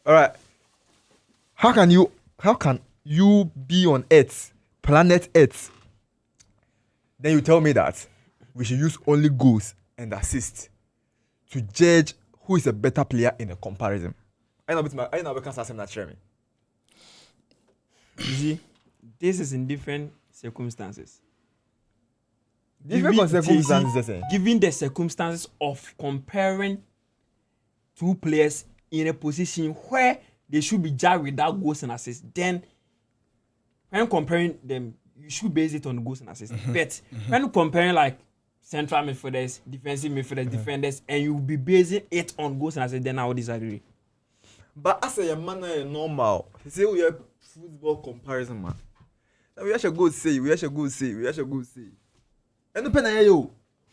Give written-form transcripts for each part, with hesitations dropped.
All right. How can you be on Earth, planet Earth? Then you tell me that we should use only goals and assists to judge who is a better player in a comparison. I know we can start saying that, me. You see, this is in different circumstances. Different circumstances. Given the circumstances of comparing two players in a position where they should be judged without goals and assists, then when comparing them, you should base it on goals and assists. But when comparing like central midfielders, defensive midfielders, defenders, and you be basing it on goals and assists, then I would disagree. But as a man normal, he say we have football comparison, man. We actually go say. And the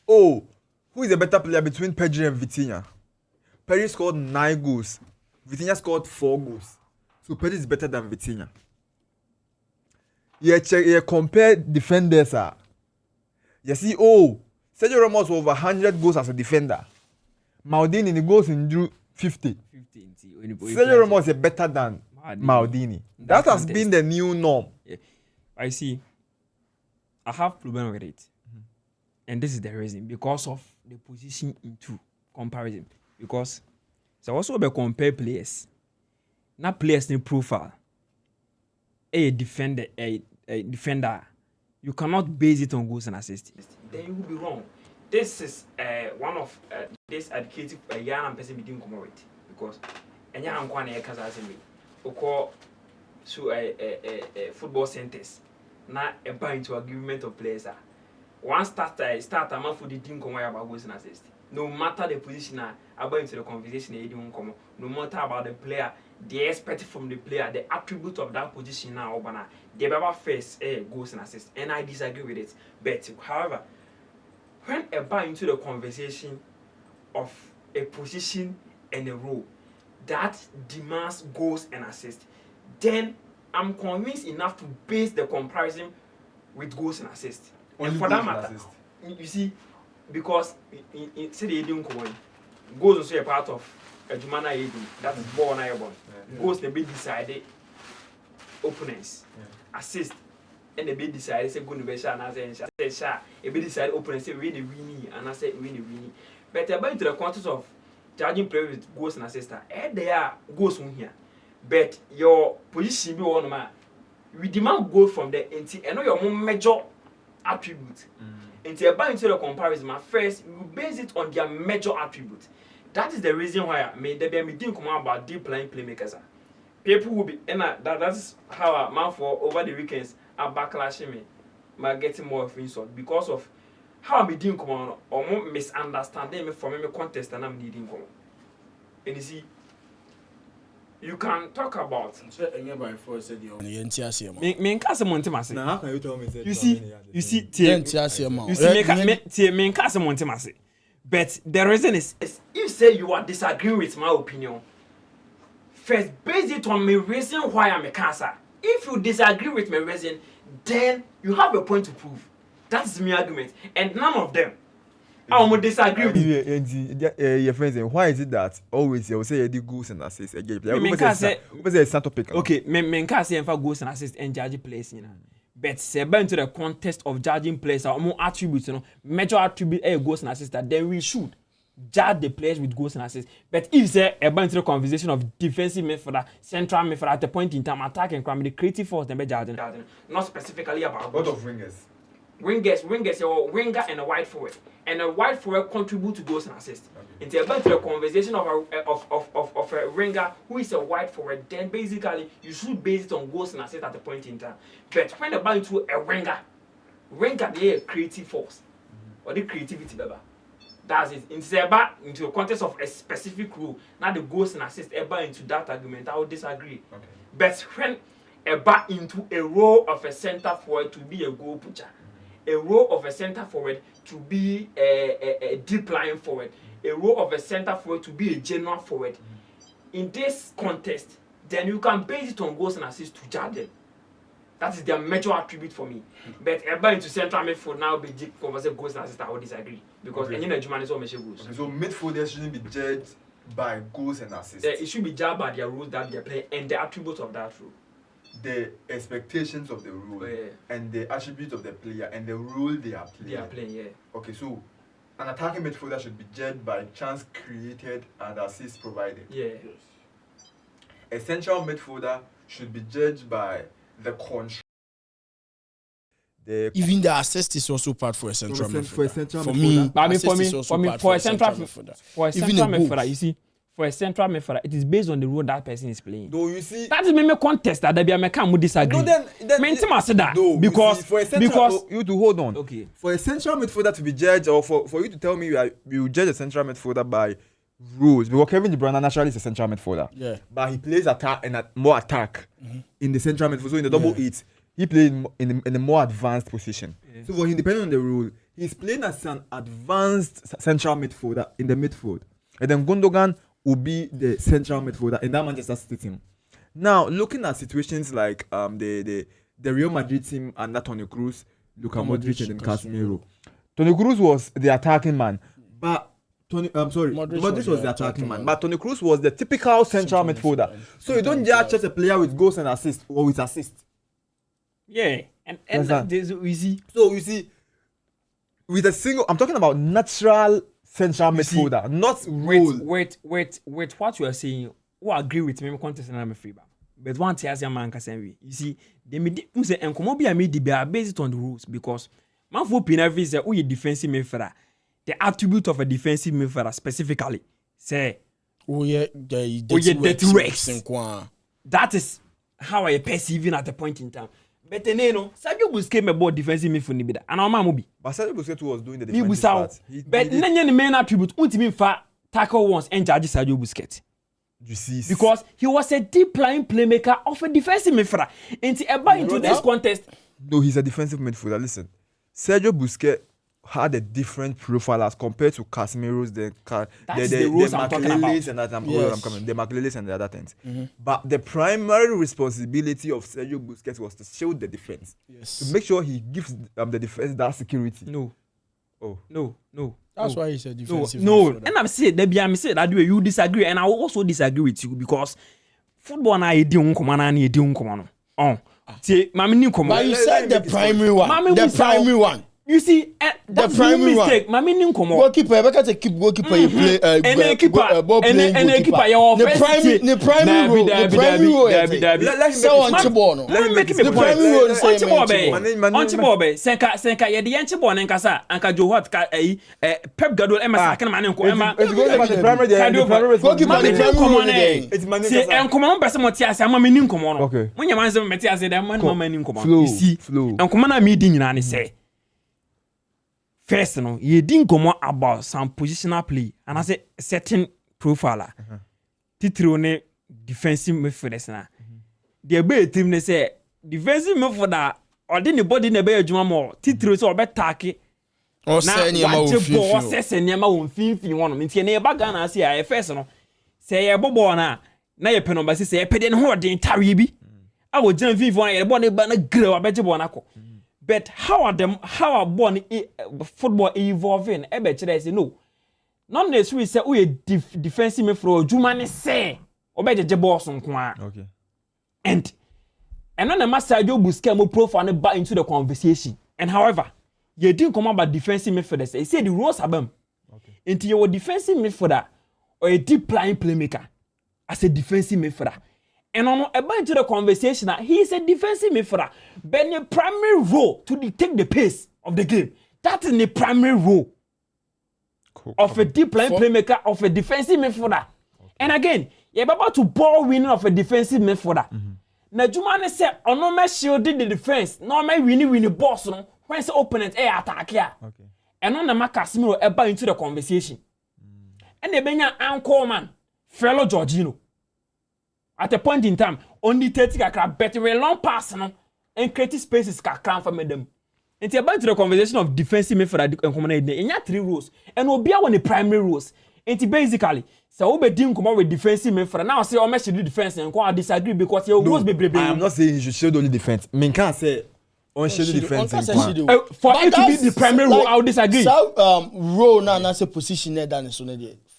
who is a better player between Pedri and Vitinha? Pedri scored 9 goals. Vitinha scored 4 goals. So Pedri is better than Vitinha. You compare defenders. You see, Sergio Ramos over 100 goals as a defender. Maldini in the goals in drew 50. Sergio Ramos is better than Maldini. That has been the new norm. Yeah. I see. I have problem with it. And this is the reason. Because of the position into comparison. Because so also be compare players. Not players in profile. A defender, you cannot base it on goals and assists. Then you will be wrong. This is one of this educative young person between commodity because any young one here can say me. Oko so football centers na a buy into agreement of players. One start a man for the team come about goals and assists. No matter the position, about into the conversation they don't come. No matter about the player, they expect from the player the attribute of that position now. They never face goals and assists, and I disagree with it. But however, when I buy into the conversation of a position and a role that demands goals and assists, then I'm convinced enough to base the comparison with goals and assists. And for that matter, you see, because say they don't come on, goals also a part of a Jumana Eden that is born and born. Goals they be decided opponents, assist, and they be decided say go to be share and I say share. They be decided opponents say win the winning and I say win the winning. But about into the context of judging players with goals and assists, they are goals on here. But your position be one man. We demand goal from the NT. I know your more major attribute. Into into the comparison, first you base it on their major attribute. That is the reason why I made the meeting come about deep line playmakers. People will be and that's how a man for over the weekends are backlashing me, getting more of insult because of how I'm doing come on or more misunderstanding me from me contest and I'm needing come. And you see, you can talk about. Me how can you tell me? You see, but the reason is if say you are disagreeing with my opinion, first base it on my reason why I'm a cancer. If you disagree with my reason, then you have a point to prove. That's my argument, and none of them. I will disagree with you. Your friends, why is it that always you say you do goals and assists? Okay, men can't say if goals and assists and judge players, you know. But say into the context of judging players or more attributes, you know, major attribute goals and assists, then we should judge the players with goals and assists. But if say into the conversation of defensive midfielder, central midfielder at the point in time, attack and crime, the creative force, then be judging. Not specifically about what of wingers. Wingers, or winger and a wide forward, and a wide forward contribute to goals and assists. Into the conversation of a winger who is a wide forward, then basically you should base it on goals and assists at the point in time. But when about into a winger they are creative force or the creativity, baby. That's it. Into the context of a specific rule, not the goals and assists. Into that argument, I would disagree. Okay. But when into a role of a center forward to be a goal pusher. A role of a center forward to be a deep line forward, a role of a center forward to be a general forward. In this context, then you can base it on goals and assists to judge them. That is their major attribute for me. But into central midfield now be conversing goals and assists, I would disagree because any German is all measure goals. Okay, so midfielders shouldn't be judged by goals and assists. It should be judged by their rules that they are playing and the attributes of that rule. The expectations of the rule and the attributes of the player and the role they are playing. They are playing, yeah. Okay, so an attacking midfielder should be judged by chance created and assists provided. Yeah. A central midfielder should be judged by the control. Even the assist is also part for a central midfielder. For a central midfielder, you see, for a central midfielder, it is based on the role that person is playing. No, you see, that is me contest that they can disagree. No, then no, because you to hold on. Okay. For a central midfielder to be judged, or for you to tell me you judge a central midfielder by rules, because Kevin De Bruyne naturally is a central midfielder. Yeah. But he plays attack and more attack in the central midfield. So in the double eight, he played in a more advanced position. Yeah. So for him, depending on the rule, he's playing as an advanced central midfielder in the midfield. And then Gundogan will be the central midfielder in that Manchester City team. Now, looking at situations like the Real Madrid team under Toni Kroos, Luka Modric, and Casemiro. Toni Kroos was the attacking man, but Modric was the attacking man, but Toni Kroos was the typical central midfielder. So you don't judge a player with goals and assists or with assists. Yeah, and there's easy. So you see, with a single, I'm talking about natural central midfielder, not role. Wait, what you are saying, who agree with me, contest and I'm free. But one thing man can say, you see, they say, and come be based on the rules because man for Pinarvi is a defensive midfielder. The attribute of a defensive midfielder specifically say, the dirty. That is how I perceive it at a point in time. But then, Sergio Busquets me board defensive midfield and our man will be. But Sergio Busquets was doing the defensive part. But then the main attribute, ultimately tackle once and judge Sergio Busquets. You see, because he was a deep line playmaker of a defensive midfielder. Into this contest. No, he's a defensive midfielder. Listen, Sergio Busquets had a different profile as compared to Casemiro's, the Makelele and that the Makelele and the other things. But the primary responsibility of Sergio Busquets was to shield the defense, to make sure he gives the defense that security. No. That's why he's a defensive. No. And I'm saying that you disagree, and I will also disagree with you because football na edi unkomo na edi unkomo no. But you said the primary one. The primary one. You see, that's the mistake. Mami ni nkomo. Goalkeeper, you better keep goalkeeper. You play. Keeper. Your the primary role. Let me make it the primary role. Onchiball, Senka. You the Onchiball nkasa. Anka Joe what? Pep Guardiola. Emma Sakana mani nko. Emma. It's going to be the primary. Goalkeeper the primary. It's mani. See, nkomo mpesa motiase. Mami ni nkomo no. Okay. When you man say motiase, then mami ni nkomo. You see, nkomo na me di nyina ne say. First, you didn't come about some positional play, and I say certain profiler. Titrone defensive midfielder. The be team they say defensive midfielder or didn't body ne be adwuma more. Titro so be take. O say niam wo fifi. O say niam wo fifi one. Nti na e ba Ghana say e first no. Say e bobo na ye pe number say e pe de ho den tare bi. A wo gyan fifi one ye bo ne ba na gre wa be je bo na ko. But how are born football evolving? Ebe chere say no. Not necessarily say we defensive midfielder Juma ne say obejeje boss nko a. Okay. And on the master Sergio Busquets mo profile ne back into the conversation. And however, you didn't come about defensive midfielder. He said the rules abam. Okay. Into your defensive midfielder or a deep line playmaker as a defensive midfielder. And on into the conversation that he is a defensive midfielder, but the primary role to dictate the pace of the game. That is the primary role of a deep line playmaker of a defensive midfielder. Okay. And again, you're about to ball winning of a defensive midfielder. Now, Jumane said, "On no me shielding the defense, no me winning boss no when the opponent attack here." Okay. And on the Casemiro about into the conversation. And the Benya anchor man, fellow Jorginho. At a point in time, only 30 kakra better a long pass no and create spaces kakra for them. And about to the conversation of defensive midfielder and command in your three rules and will be one the primary rules. And basically, so we didn't come up with defensive midfielder. Now say I should do defense and I disagree because you always be brave. I'm not saying you should shield only defense. I mean, can't say on shield defense. For it to be the primary role, I would disagree. So role now say position there than so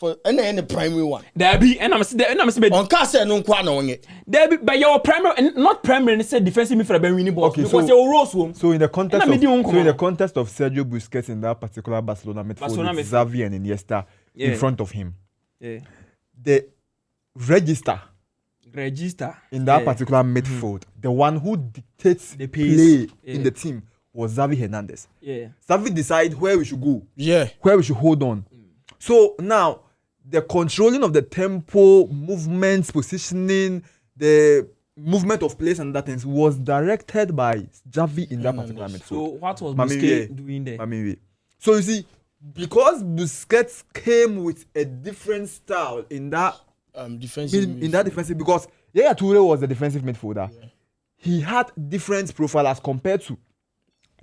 for any primary one. There be, and I'm saying, On Casa no kwa no it. there be, but your primary, and not primary, and said defensive midfielder ben winning ball. Okay, Because so- your rose room. So in the context And of, I'm so in the context of Sergio Busquets in that particular Barcelona midfield, Barcelona with midfield. Xavi and Iniesta Yeah. in front of him, Yeah. the register Register. in that Yeah. particular midfield, the one who dictates The pace. play Yeah. in the team was Xavi Hernandez. Yeah. Xavi decide where we should go, Yeah. where we should hold on. So now the controlling of the tempo, movements, positioning, the movement of players and that things was directed by Xavi in that particular midfield. So what was Mami, Busquets yeah. doing there? I mean, so you see, because Busquets came with a different style in that Defensive. in that defensive, because Yaya Toure was the defensive midfielder. He had different profile as compared to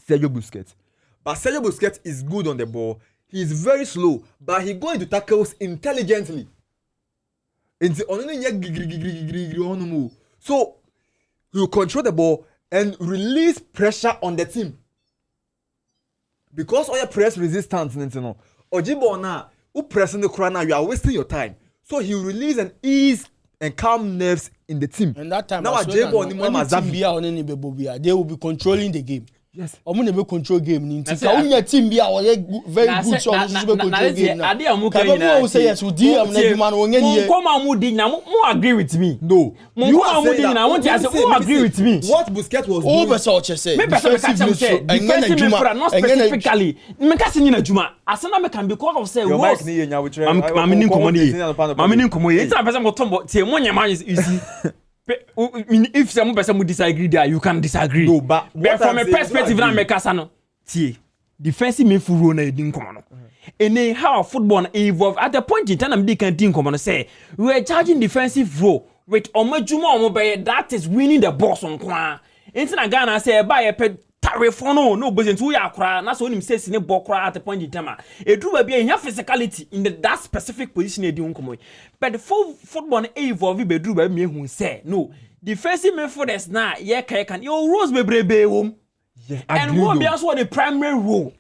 Sergio Busquets. But Sergio Busquets is good on the ball. He is very slow, but he go into tackles intelligently. So you control the ball and release pressure on the team. Because all your press resistance, Ojibo na, who pressing the corner, you are wasting your time. So he will release and ease and calm nerves in the team. And that time, Now I swear Ajebo that ni no, Mama any team Xavi. be on any bebobia, they will be controlling the game. Yes. Omo na be control game ni Na nti say- ka unya team be very good so omo be control game na. Ade amu Ka kan be say yes we di am na djuma no onye ni. Come on, mu na mo agree with me. No. You are saying that. Want to say, who agree with me? What Busquets was Over doing. so che say. Me person can say defensive midfielder not specifically. Me can say na juma. Asana me can because of say Your was mic ni yenya with Mami ni nkomo ni. Mami ni nkomo ye. It's na person go tombo tie mo nyama you see. If some person would disagree there, you can disagree. No, but what from I'm a saying is perspective not na agree. make us no. Tie. Defensive midfield role na edi nkomo no. And then how football evolve at the point in time I'm can think come on say we are charging defensive role with omajuma omobe that is winning the boss on kwa. Enti na Ghana say ba ye pe tarefo no bozen tu ya kra na so nim say sine ball kra at the point in time. E do ba bia physicality in that specific position edi nkomo. But the full football evolve be do ba me hu say no defensive midfielders na ye can your roles bebrebe wom. Yeah, And agree what be though. also the primary role.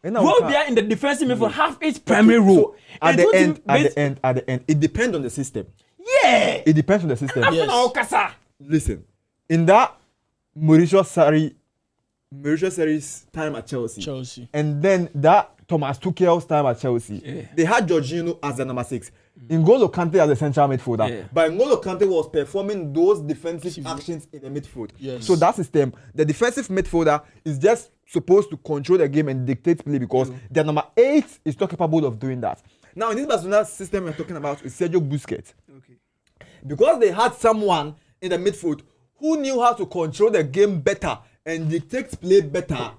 No. Role bear in the defensive midfield have its primary role. So at And the don't end, think- at the end, it depends on the system. Yeah. It depends on the system. That's Yes. not Okasa. Listen, in that Mauricio Sarri's time at Chelsea, and then that Thomas Tuchel's time at Chelsea, Yeah. they had Jorginho as the number 6. N'Golo Kante as the central midfielder. Yeah. But N'Golo Kante was performing those defensive actions in the midfield. Yes. So that system, the defensive midfielder is just supposed to control the game and dictate play because the number 8 is not capable of doing that. Now in this Barcelona system we're talking about is Sergio Busquets. Okay. Because they had someone in the midfield who knew how to control the game better and dictate play better.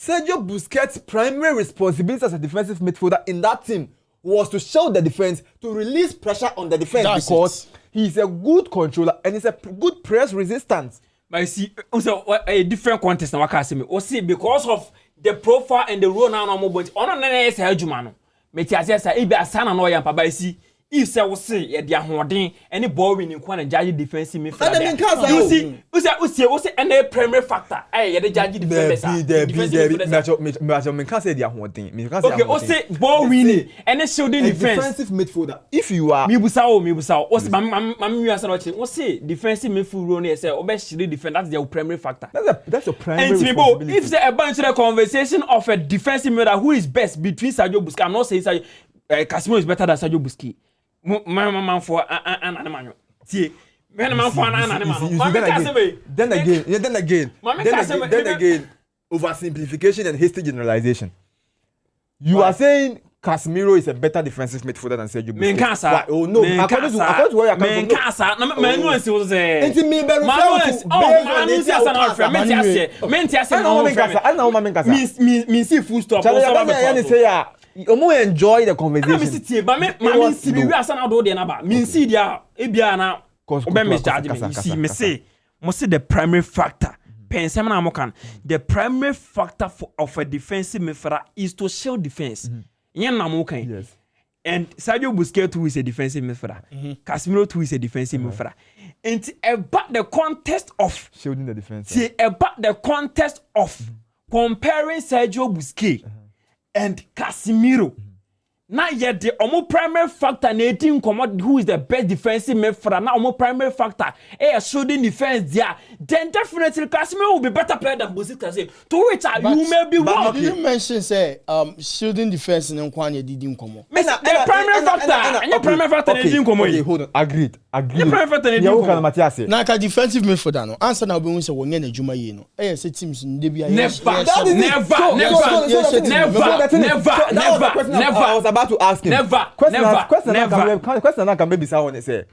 Sergio Busquets' primary responsibility as a defensive midfielder in that team was to show the defense, to release pressure on the defense That's because it. he's a good controller and he's a good press resistance. But you see, also a different context now. I me. See, because of the profile and the role now, no more. But on an say Jumano. Me tia say ibi asana no yampa. But you see, if say we say ye dia hoden any ball winning kwan and judge defensive midfielder. And then Nkaza, You see, we say any primary factor. Ye the judge defenders. Me can't say they are holding. Me can't say Okay, we say ball winning any shielding a defense. defensive midfielder. If you are Me busa. What's mami asa no che. What's say defensive midfield role na say obe shield defend that's their primary factor. that's your primary And responsibility. if say a bunch of the conversation of a defensive midfielder who is best between Sergio Busquets, I'm not saying Sergio Casemiro is better than Sergio Busquets. Man for an tie. Man for an Then again, oversimplification and hasty generalization. You are saying Casemiro is a better defensive midfielder than Sergio Busquets. Men cancer. Why? Oh no, according to what you're coming from. cancer. Man nuance was say. Enti me be Manuance. Oh, man say asa na friend. Men tia say no friend. I know woman kasa. Me see full stop. Charlie, I say ya. Omo enjoy the Na me conversation. see tie, but me see be we asa na do de na ba. Me see dia e bia na obe me charge me. You see me say the primary factor. Pensem na mo kan. The primary factor of a defensive midfielder is to shield defense. Yen na mo kan. Yes. And Sergio Busquets too is a defensive midfielder. Casemiro too is a defensive midfielder. And about the context of Shielding the defense. about the context of comparing Sergio Busquets and Casemiro. Not yet the primary factor na etin commod who is the best defensive midfielder. Now primary factor shooting defense there. Then definitely Casemiro will be better player than Busquets. To which you may be wrong. You mentioned say shooting defense in Nkwanye didn't come. The primary factor. And your primary factor didn't come. Okay, hold on. Agreed. The primary factor didn't come. Now ka defensive midfielder no. Answer now be say wonye na juma ye no. Say teams ndebia. Never. I was about to ask him. Never. Question can maybe someone say.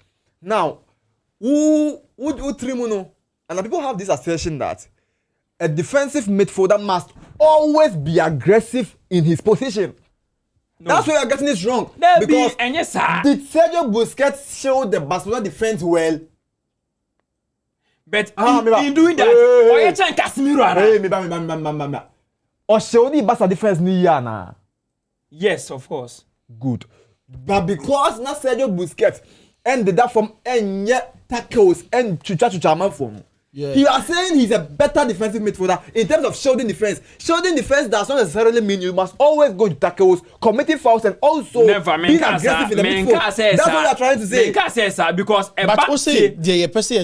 Now, who Trimuno? And people have this assertion that a defensive midfielder must always be aggressive in his position. No. That's why you're getting this wrong. Because did Sergio Busquets show the Barcelona defense well? But in doing that, why you trying Casemiro? Me. Or show the Barca defense ni na. Yes, of course. Good. But because na Sergio Busquets ended that from any tackles and chucha from. Yeah. You are saying he's a better defensive midfielder in terms of shielding defense. Shielding defense does not necessarily mean you must always go to tackles, committing fouls, and also being aggressive in the midfield. That's what you are trying to say. Because but also the person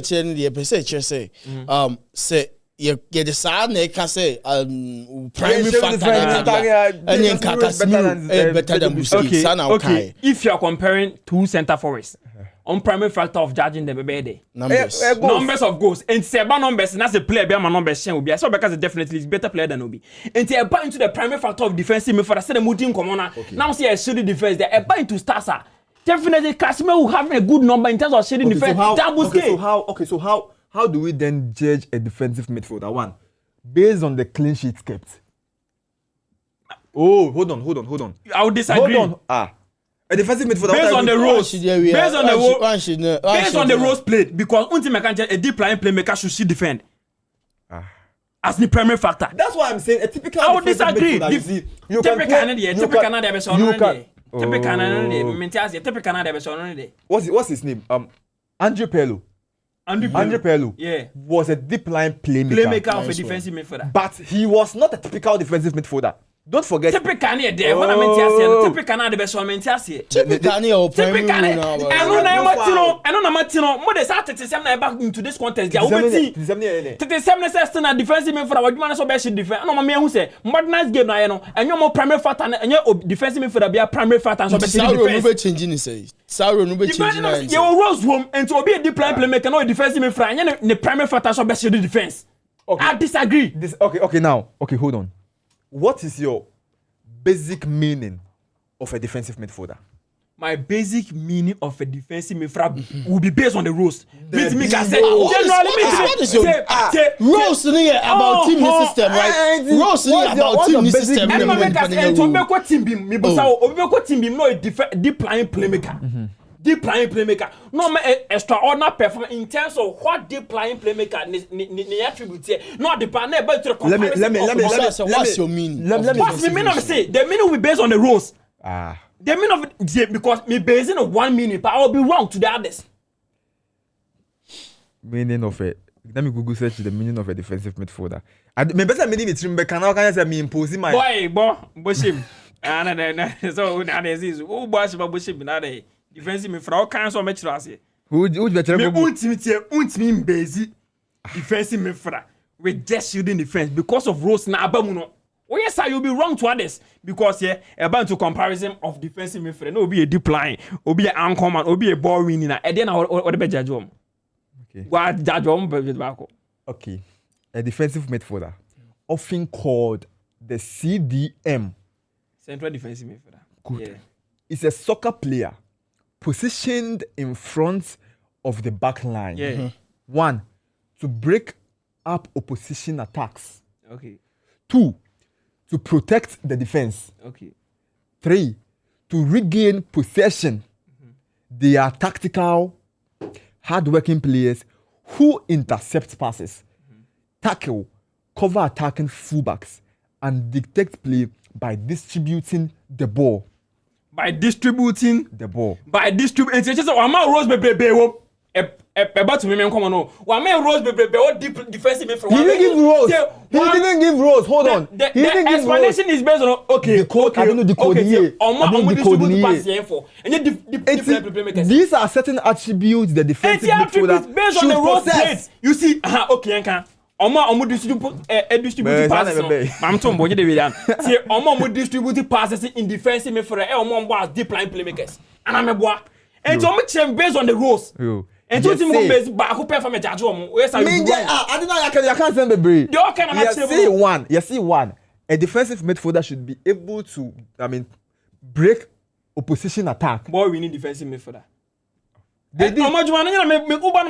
say the side ne can say primary factor and Casemiro better than Busquets. Okay. If you are comparing two center forwards. On primary factor of judging them baby numbers of goals and Seba numbers and that's the player be my numbers will be so because definitely is better player than Obi and they buy into the primary factor of defensive midfielder say the muting common now see a shooting defense they buy into stars definitely Casemiro will have a good number in terms of shooting defense so how do we then judge a defensive midfielder one based on the clean sheet kept? Oh, hold on. I would disagree. Hold on. A defensive midfielder based on the roles. Based on the roles played because a deep line playmaker should see defend. As the primary factor. That's why I'm saying a typical. I would disagree. What's his name? Andrew Pirlo. Andrew Pirlo was a deep line playmaker of a defensive midfielder. But he was not a typical defensive midfielder. Don't forget. Typical near there. When I meant to typical na the best one meant to say. Typical near or primary. I know Martino. More than that, it's back into this contest. They are over team. The same says na defensive midfielder. What you man so best defend. No, me who say modernized game na you know. And you more primary factor and you defensive midfielder be a primary factor so best defense. Sauro no be changing say. Sauro no be changing. You rose home and to be a deep line playmaker no defensive midfielder. And the primary factor so best defense. I disagree. Okay, now. Okay, hold on. What is your basic meaning of a defensive midfielder? My basic meaning of a defensive midfielder will be based on the rules. Me can say generally rules about team system, right? Rules about team system. And no deep line playmaker. Deep line playmaker. No extraordinary performance in terms of what deep line playmaker ni attribute here. No the partner but to the comparison. Let me what's your meaning? What's the meaning of say? The meaning will be based on the rules. The meaning of it, because me basing on one meaning, but I will be wrong to the others. Meaning of it. Let me Google search the meaning of a defensive midfielder. Me better meaning it remember can I say me imposing my boy bushim. So now this who boss about bushim now dey. Defensive midfielder all kinds of match last year. Who better me ultimate basic defensive midfielder with just shooting defense because of rules na abamuno. Oh yes, sir, you'll be wrong to others because about to comparison of defensive midfielder. No, be a deep line, or be an anchor man, or be a ball winning. And then what the judge home? Okay. What judge home? Okay, a defensive midfielder, often called the CDM, central defensive midfielder. Good. Yeah. It's a soccer player positioned in front of the back line. Yeah. Mm-hmm. 1, to break up opposition attacks. Okay. 2, to protect the defense. Okay. 3, to regain possession. Mm-hmm. They are tactical, hard-working players who intercept passes, tackle, cover attacking fullbacks, and dictate play by distributing the ball. By distributing the ball. By distributing. It's just a rose baby. About to me, come on, no. One man Rose, what deep defensive midfielder. He didn't give Rose. He didn't give Rose. Hold on. The He didn't give Rose. explanation is based on The code, I don't know the code here. I don't know the code here. These are certain attributes the defensive midfielder based on the Rose plate. You see, okay, Anka. Omo distribute passes. I'm talking about the way. See, omo distribute passes in defensive midfielder. Omo was deep line playmakers. And I'm a boy. And so much based on the Rose. And so team go base back who perform a judge omo. Yes, I don't know. I can't send the break. You see one. A defensive midfielder should be able to, break opposition attack. Boy, we need defensive midfielder. Omo juma na me uban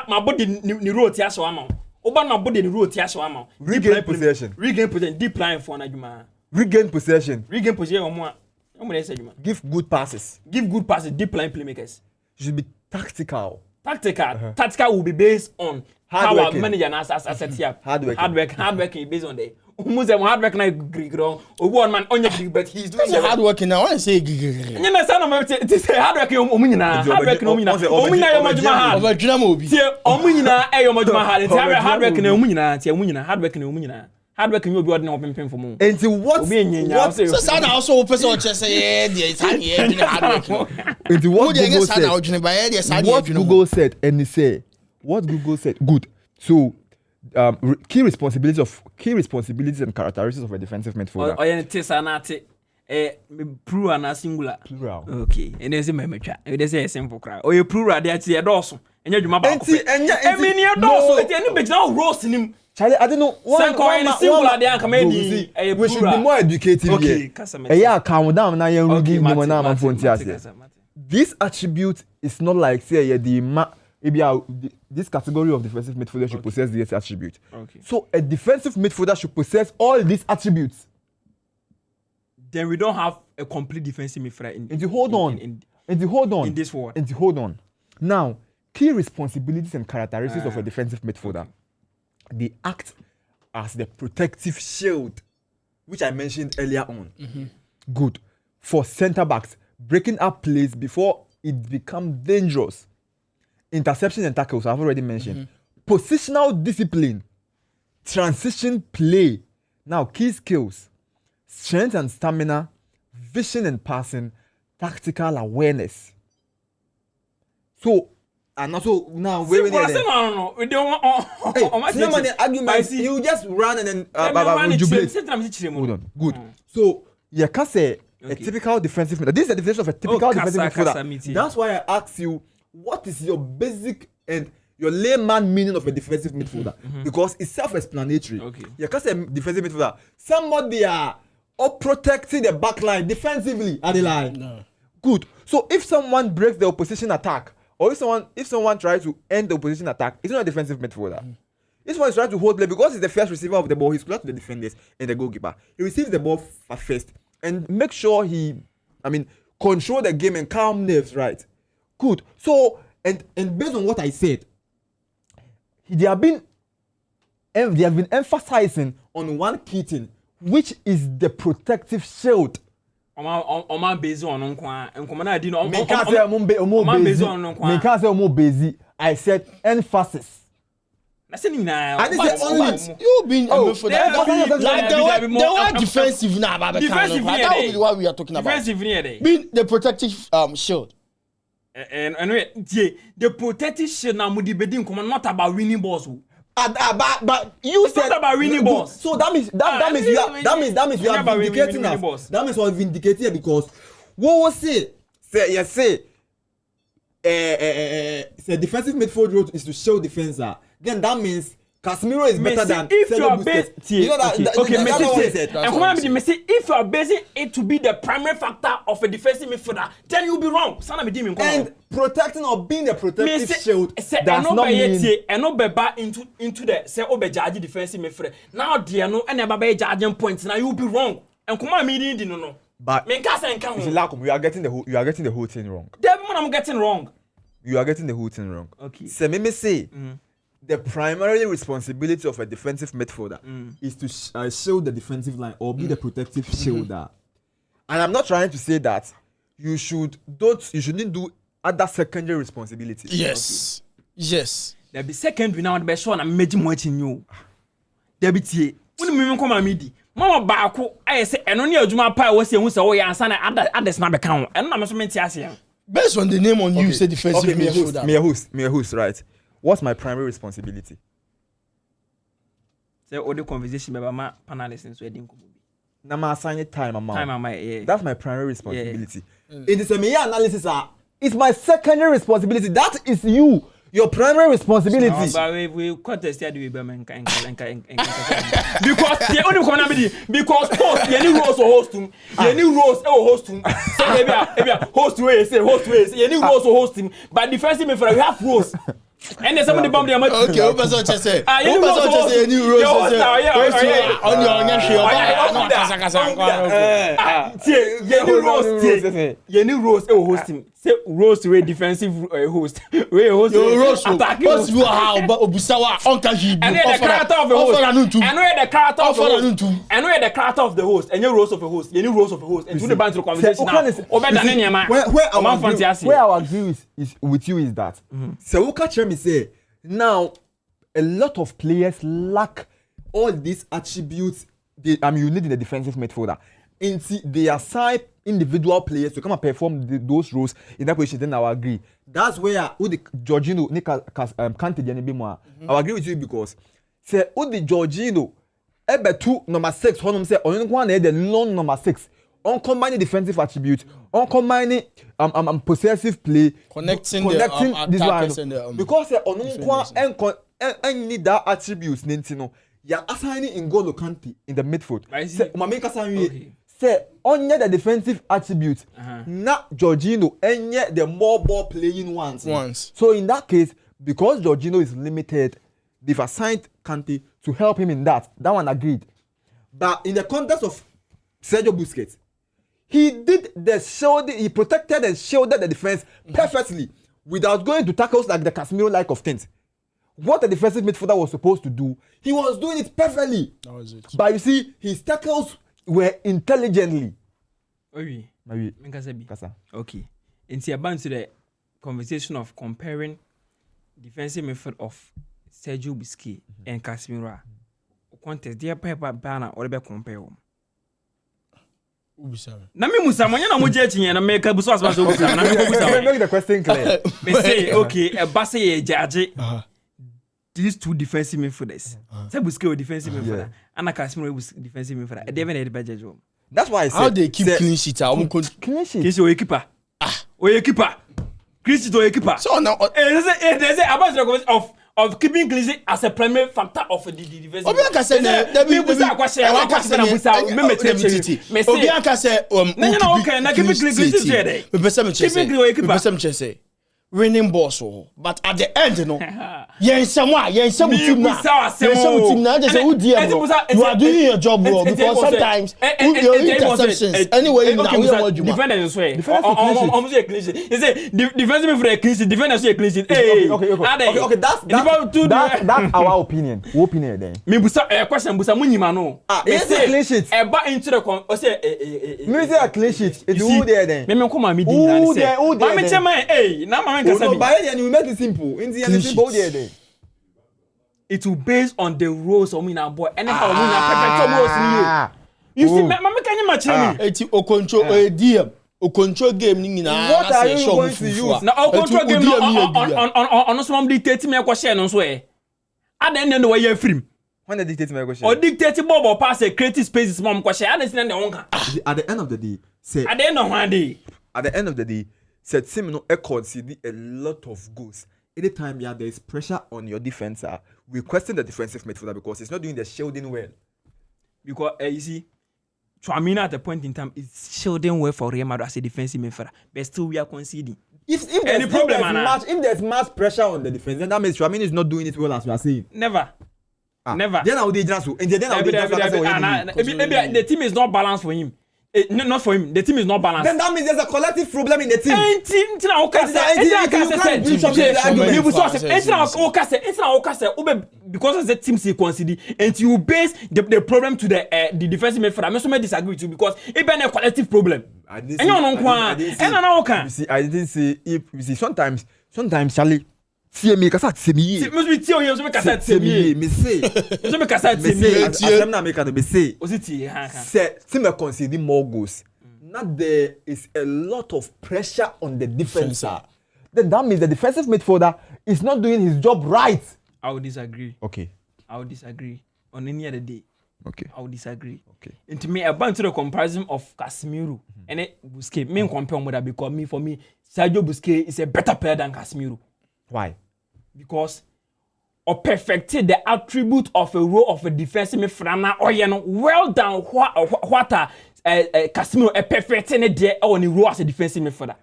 my body ni road ti aso ama. Uban my body ni road ti aso ama. Regain possession, deep line for na juma. Regain possession omo. Give good passes, deep line playmakers. You should be tactical. Tactical will be based on how our manager and assets here. Hard working based on the hard work na grigro. One man only grig, but he's doing hard working now. I want to say you know say hard working omunyina. Hard working omunyina yo majuma hard. Obadwina mo bi. Tie omunyina e yo majuma hard. Tie hard working omunyina. Tie omunyina hard working omunyina. Hard working you be ordinary open for mo. Until what so sound also person say there is hard working. Until what Google said and he say what Google said good. So key responsibilities and characteristics of a defensive midfielder. Plural na singular. Plural. Okay. And there's a memecha. There's a simple cry. Or you plural there to a dorsal. And you're my back. I mean, you're dorsal. It's any bit now roasting him. Charlie, I don't know. We should be more educative here. Yeah, calm down now. You're giving me my phone. This attribute is not like say this category of defensive midfielder should possess this attribute. Okay. So a defensive midfielder should possess all these attributes. Then we don't have a complete defensive midfielder in this world. Hold on. Now, key responsibilities and characteristics of a defensive midfielder. They act as the protective shield, which I mentioned earlier on. Mm-hmm. Good. For center backs, breaking up plays before it becomes dangerous. Interception and tackles, I've already mentioned. Mm-hmm. Positional discipline, transition play. Now, key skills, strength and stamina, vision and passing, tactical awareness. So, and also now we don't argument. You just run and then jubilate. Hold on. Good. So you can say a typical defensive midfielder. This is the definition of a typical defensive midfielder. That's why I ask you, what is your basic and your layman meaning of a defensive midfielder? Because it's self-explanatory. Okay. You can say defensive midfielder. Somebody are protecting the back line defensively. Are they lying? No. Good. So if someone breaks the opposition attack, or if someone tries to end the opposition attack, it's not a defensive midfielder. This one is trying to hold play because he's the first receiver of the ball. He's close to the defenders and the goalkeeper. He receives the ball first and make sure he, control the game and calm nerves, right? Good. So, and based on what I said, they have been emphasizing on one key thing, which is the protective shield. I said emphasis. I said only. You've been like the one defensive now, defensive that will be what we are talking about. Defensive being the protective shield. And the protective shield now would be not about winning balls. But you it's said not about winning balls. So that means you are vindicating us. That means we are vindicating because what was it? Say defensive midfield role is to show defense. Then that means Casemiro is better than if you are based. You know that? If you are basing it to be the primary factor of a defensive midfielder, then you'll be wrong. And protecting or being the protective shield does not mean. And no beba into the say obejaji defensive midfielder. Now dear no and beba judging points. Now you'll be wrong. And come on, me no. But you are getting the whole thing wrong. Then I'm getting wrong. You are getting the whole thing wrong. Okay. So let me say. The primary responsibility of a defensive midfielder is to shield the defensive line or be the protective shielder. And I'm not trying to say that you shouldn't do other secondary responsibilities. Yes. Yes. There be secondary now the best one I'm making much in you. There be tea. When me come on midi. Mama baako I say eno ne adwuma pa we say hu say wo ya ansa na others na be kan. Eno na me so mente ase yan. Based on the name on you say defensive midfielder. Me a host, right? What's my primary responsibility? Say all the conversation about my panelists so edin komo bi. Na ma assign time amount. Yeah. That's my primary responsibility. It is a me analysis it's my secondary responsibility. That is you. Your primary responsibility. No, but we contest here the because the only community because host any rules or hosting any rules or hosting say maybe host way say any rules or hosting but defensive midfielder we have rules and there's somebody bomb them okay who person just say any rules on your any rules or hosting say roast way defensive host way host attacking host you how obusawa onka jibu and the character of the host and the character of the host and the character of the host and your rules of a host any rules of a host and to the band to conversation now where I agree with you is that so who catch me say now a lot of players lack all these attributes you need in a defensive midfielder. They assign individual players to come and perform those roles in that position. Then I agree. That's where Jorginho, Kante, I agree with you because say the Jorginho, ebe 2 number 6, honum say on one the long number 6. On combining defensive attributes, on combining possessive play, connecting this line and because on one need that attributes. Nintino, you're assigning in goal Kante in the midfield. Say on the defensive attributes, not Jorginho, and yet the more ball playing ones. So in that case, because Jorginho is limited, they've assigned Kante to help him in that. That one agreed. But in the context of Sergio Busquets, he did the shoulder, he protected and shielded the defense perfectly without going to tackles like the Casemiro-like of things. What the defensive midfielder was supposed to do, he was doing it perfectly. That was it. But you see, his tackles were intelligently. Okay. Kasa. Okay. And see about to the conversation of comparing defensive midfield of Sergio Busquets and Casemiro. Contest dear paper banner or be compare. Na me musa mo nyana mo je chinye na make buso asba so busa na me ko busa. Make the question clear. Me say okay, e ba say e judge these two defensive midfielders. Say Busquets defensive midfielder, and Casemiro defensive midfielder. E dey even e be judge. That's why I said how they keep clean sheet. Clean sheet. Kisi o keeper. O keeper. Chris to keeper. So now there's about the of keeping clean sheet as a primary factor of the defense. Obianka say me busa question. I want question busa me Obianka say no okay na keeping clean sheet there. Me pese me chese. Me pese me chese. Winning boss but at the end you know yen some team na just say who DM you are doing your job well because sometimes your interceptions anyway now we want you defenders so almost a clean sheet you say defensive for a clean sheet defenders a clean sheet okay that's our opinion what opinion then me busa question busa munyima no me say clean sheet e ba into the o say me say a clean sheet it who there then me come am di na say ma me chema na no, but then you make it simple. In the end, simple there. It will based on the rules of me now, boy. Anyhow, we now perfect rules you. You see, me can you match me? Eti o control DM. O control game ni na. What are you going to use? Now o control game on some dictate me question no so eh. At the end of the way you free. When they dictate me question. Or dictate bob or pass a creative spaces mom question. At the end of the day, say. At the end of one day. At the end of the day. Said Simino concede a lot of goals. Anytime there is pressure on your defense, we question the defensive midfielder because it's not doing the shielding well. Because you see, Tchouaméni at the point in time is shielding well for Real Madrid as a defensive midfielder, but still we are conceding. If there's mass pressure on the defense, then that means Tchouaméni is not doing it well as we are saying. Never. Never. Then I would the team is not balanced for him. Not for him. The team is not balanced. Then that means there's a collective problem in the team. Because of the team see consider and you base the problem to the defensive midfielder. I may disagree with you because it's been a collective problem. I didn't say if you see sometimes Charlie, tie me kasa tie me ye. Me tie o ye so me kasa tie me. Me say. So me kasa tie me. Asem na me can be say. O si tie ha. Say me concede more goals. Now there is a lot of pressure on the defenser. Then that means the defensive midfielder is not doing his job right. I would disagree. Okay. I would disagree on any other day. Okay. I would disagree. Okay. And to me, I went to the comparison of Casemiro and Busquets. Me compare with that because for me, Sergio Busquets is a better player than Casemiro. Why? Because or perfected the attribute of a role of a defensive midfielder or you know well done what Casemiro a perfecting it there on the role as a defensive midfielder.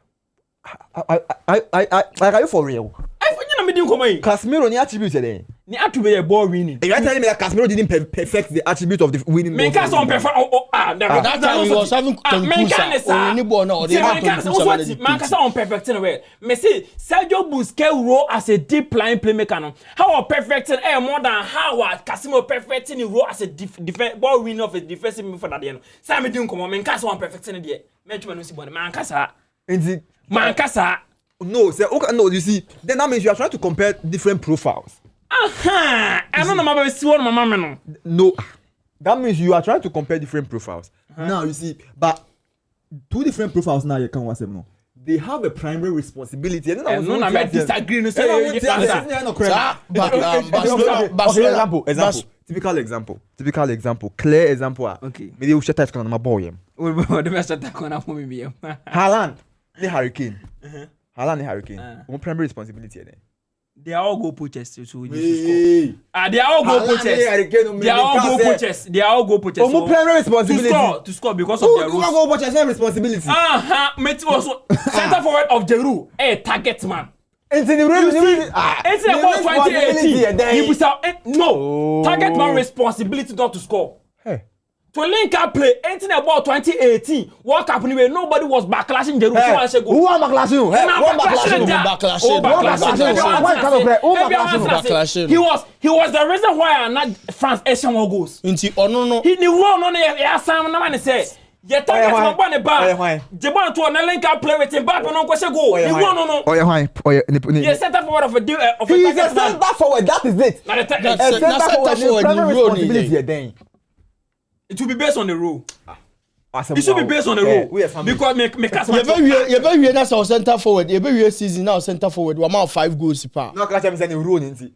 Are you for real? Casemiro ni attribute there. Ni attribute a ball winning. You are telling me that Casemiro didn't perfect the attribute of the winning. Me can't perfect. That time he was having any ball now. They man can't on perfecting well. Me say Sergio Busquets role as a deep line playmaker. No, how perfecting more than how Casemiro perfecting the role as a defense ball winner of a defensive midfielder. There no. Say me didn't come on. Me can't on perfecting there. Me too no see ball. Man can't. No, say okay, no. You see, then that means you are trying to compare different profiles. I don't know about see what my mama no. That means you are trying to compare different profiles. Now you see, but two different profiles now you can't watch them. No, they have a primary responsibility. And no, I might disagree. No, say Typical example. Clear example. Okay. Maybe we should type on my boy. Haaland, the Hurricane. Haaland, the Hurricane. What primary responsibility then? They are all go poachers. So they are all go poachers. They are all go poachers. What primary responsibility? To score because of their rules. Who go poachers responsibility? Mate also center forward of Giroud, target man. It's in the room. It's about 2018. He was out. No, target man responsibility not to score. Hey. To link up play, anything about 2018, World Cup anyway, nobody was backlashing Giroud. Who are backlashing? He was the reason why I'm not France Asian goals. No. He knew no Sam no man say. You target my bonne bar. Jebon to an link up play with him back no question goal. He won no. Oh yeah, He set up forward of a deal of a target man. That forward, that is it. That's forward. It will be based on the rule. It should be based on the rule. Because me cast my you that's our center forward. You season now center forward. We amount 5 goals per. No, catch me saying the rule into.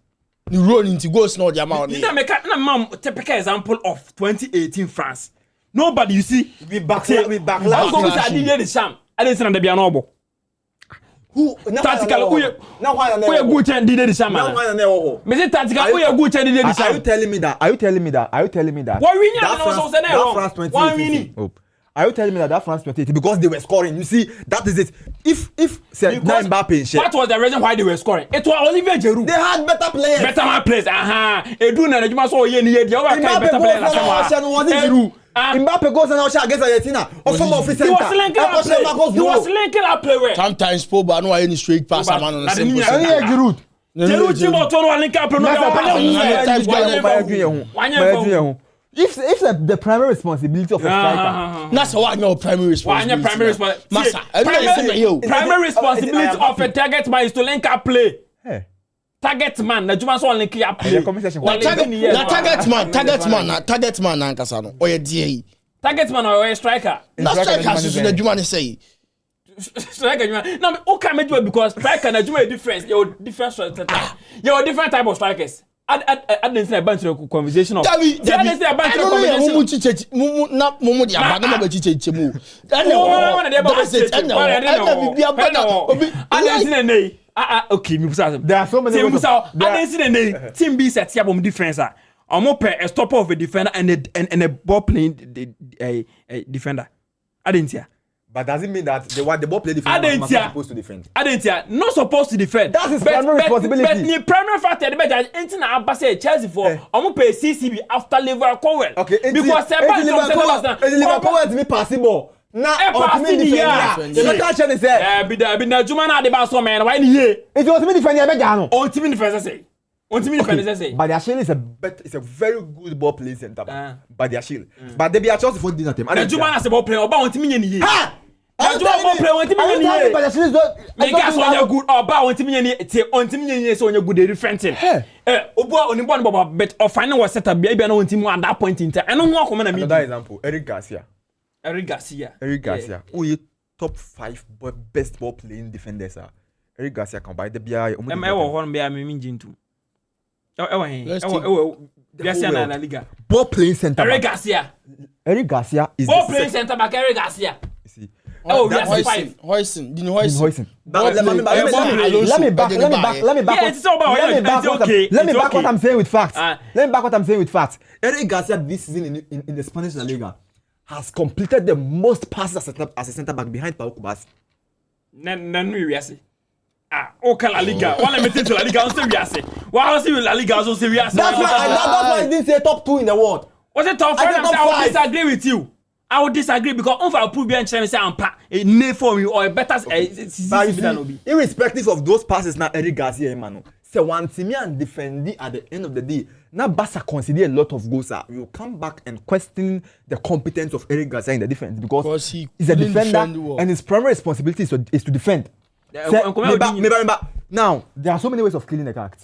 The rule into goals not the amount. You know, typical example of 2018 France. Nobody you see. We backlash. I did the sham. I didn't say that be an obo. Who tactical who you good and did the sham. Me say tactical who you good and did the sham. Are you telling me that? Why we that France 2018. Are you telling me that France 2018 because they were scoring? You see, that is it. If Mbappe, what was the reason why they were scoring? It was Olivier Giroud. They had better players. Edu na Juma so ye ni ye the other kind better players. Mbappe goes and out against Argentina. He was linking up play well. Sometimes Pogba no any straight pass man on the same position. Giroud Jimo to no link up no. If the primary responsibility of a striker, that's why no primary responsibility. Primary responsibility of a target man is to link up play. Hey. Target man, na Juma so link up play. Target man na nkasa no. Oye die. Target man or a striker. Na striker so na Juma ne say. Striker Juma. Now okay me do because striker na Juma a difference. You different type of strikers. I didn't say a bunch of conversation of. Mumu di abana ma chiche chemu. Okay, me pusa. There are so many. I didn't say team B set here from difference. I'm pair a stopper of a defender and a ball playing defender. I didn't hear. But does it mean that the ball play defender is not supposed to defend? I didn't hear. Not supposed to defend. That is primary responsibility. But the primary factor the better anything I say Chelsea for I'm pay CCB after Liverpool. Okay, because Liverpool to me passing ball. Now passing the the better chance say be na Juma na de ba so man why ni here. It was me defend be no. On team defense say. But their shield is a very good ball playing center. But their shield. But they be a chance for dinner team. And Juma na se ball player oba on team ni here. I don't play one team in but the series don't. make us on your good or bad one team on team so on your good different thing. Obo only one but or final was set up baby and one team at that point in time. I don't know comment on another example, Eric Garcia. Eric Garcia. Who is top 5 best ball playing defenders are. Eric Garcia can buy the BI. Am I one be I mean jintu. Na Liga. Ball playing center. Eric Garcia is ball playing center back. Eric Garcia. You see. Oh, that's Hoyson. Didn't Hoyson. Let me back what I'm saying with facts. Eric Garcia this season in the Spanish La Liga has completed the most passes as a center back behind Pau Kubasi. Okay, La Liga. One limited to La Liga, also we are say. Why else you La Liga also say we are? That's why I didn't say top 2 in the world. What's it top 5? I would disagree with you. I would disagree because if I prove and say I'm a name for you or a better irrespective of those passes now Eric Garcia Emmanuel. Say one team and defending at the end of the day. Now Barca consider a lot of goals. You come back and question the competence of Eric Garcia in the defense because he's a defender and his primary responsibility is to defend. Now there are so many ways of killing a cat.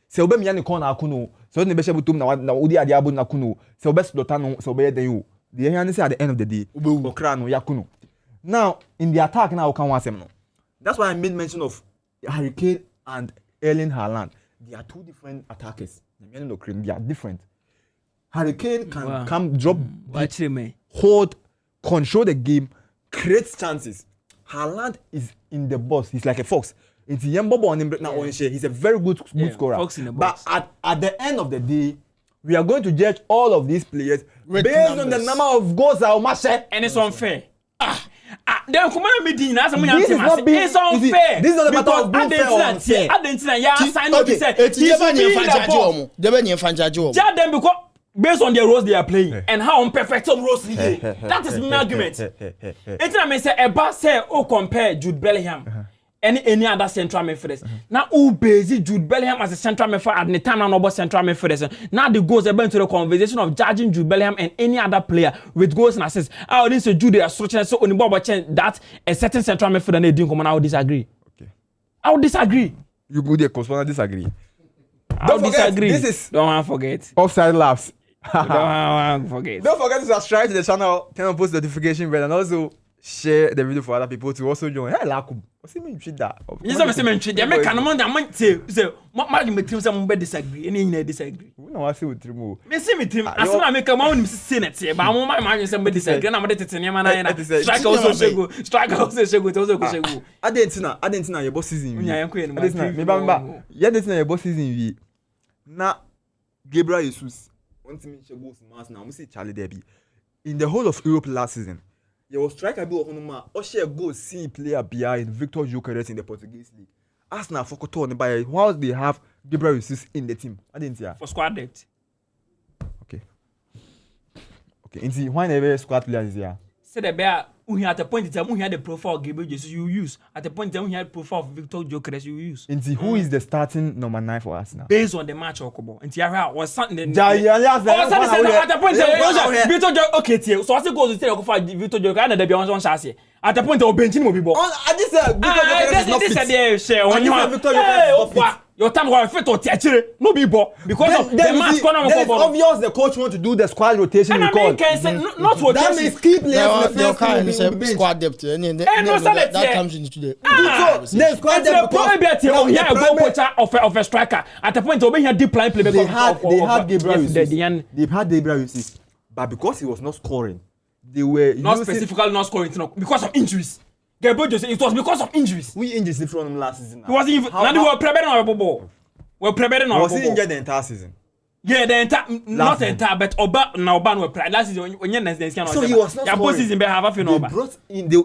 Se obe mi yani corner akuno. Se ne be shebutum na odi ade abu na kuno. Se obe slota no se obe den you. The hand say at the end of the day, okra no yakuno. Now in the attack now can one no. That's why I made mention of Harry Kane and Erling Haaland. They are 2 different attackers. They are different. Harry Kane can come drop, hold, control the game, create chances. Haaland is in the box. He's like a fox. It's Yembobo on him now. He's a very good scorer. Fox in the box. But at the end of the day, we are going to judge all of these players based on the number of goals that Omashe. And it's unfair. Then come on, me dinner. It's unfair. This is not a matter of being fair or unfair. Judge them because based on the roles they are playing and how imperfect some roles they are. That is my argument. It's not me say about say compare Jude Bellingham. Any other central midfielders. Now who busy Jude Bellingham as a central midfielder at the time now about central midfielders. Now the goals are into the conversation of judging Jude Bellingham and any other player with goals and assists. I would say Jude are structured so only Bob that a certain central midfielder they didn't come on. I would disagree. Okay. I would disagree. You go there because I disagree. I would disagree. This is don't forget. Offside laughs. Don't forget. Don't forget to subscribe to the channel, turn on post notification bell, and also share the video for other people to also join. Hey, Lakum. What's it mean? That. You say me treat. They make an amount. Say, what me team some be disagree. Any disagree. We know what say with Trimo. Me see me team. As I make a man say it. But I'm my some be disagree. Na me dey tete nyama na. Strike also shego. Strike also shego. Also go shego. Adentina your boss season. Remember. Yeah, Adentina your boss season we. Na Gabriel Jesus. One team shego mass now. We see Charlie Derby. In the whole of Europe last season. There was striker bi ohunuma o share goal see player behind Victor Gyökeres in the Portuguese league. Arsenal fokoto on by while they have Gabriel Jesus in the team. I didn't hear. For squad depth. Okay. Inti why never squad players is here? Say the bear who at the point in time who had the profile of Gabriel Jesus you use. At the point in time who had profile of Victor Gyökeres you use. Inti who is the starting number 9 for Arsenal? Based on the match Okobo. Inti Yara was something at the point Victor Gyökeres okay tie. So as goes to say for Victor Gyökeres na dey be on chance. At the point of bench ni mo bi bo. I just said Victor Gyökeres is not fit. This dey share when you Victor Gyökeres is not fit. Your time was fit to tiachire no be ball because of the match corner it's obvious the coach want to do the squad rotation record. Not for that means keep players in the first squad depth that comes into the so the squad depth because here a goal poacher of a striker at the point of here deep line play because they had Gabriel Jesus but because he was not scoring they were not specifically not scoring because of injuries. Gabriel Jesus, it was because of injuries. We injuries from him last season. He wasn't even. Now we were preparing our ball. We were preparing our ball. Was he injured the entire season? Yeah, the entire, not the entire, but Oba were prepared last season. When you're next season, so he was not. Yeah, both season be have a few. They brought in the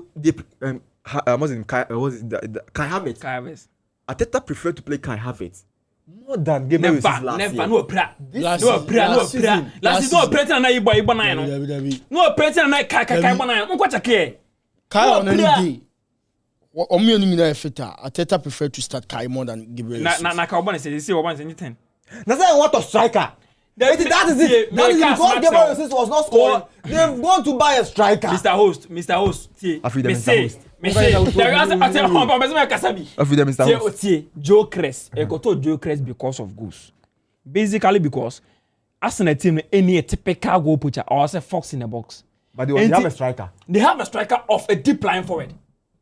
Kai Havertz. Arteta preferred to play Kai Havertz more than Gabriel Jesus last year. No prayer. Last season no prayer na ibo na no prayer na Kai na. Mo kwa chake. Kai on any day. Omi nyina efita Arteta prefer to start Kai more than Gabriel. Na Kai Obama say Obama say anything. Na say what a striker. That is it. That is it. Because Gabriel Jesus was not scoring. They've gone to buy a striker. Mr. Host, me say, Joe Crest, I got told Joe Crest because of goals. Basically because Arsenal team any typical goal putcher or say fox in the box. But they have a striker. They have a striker of a deep line forward.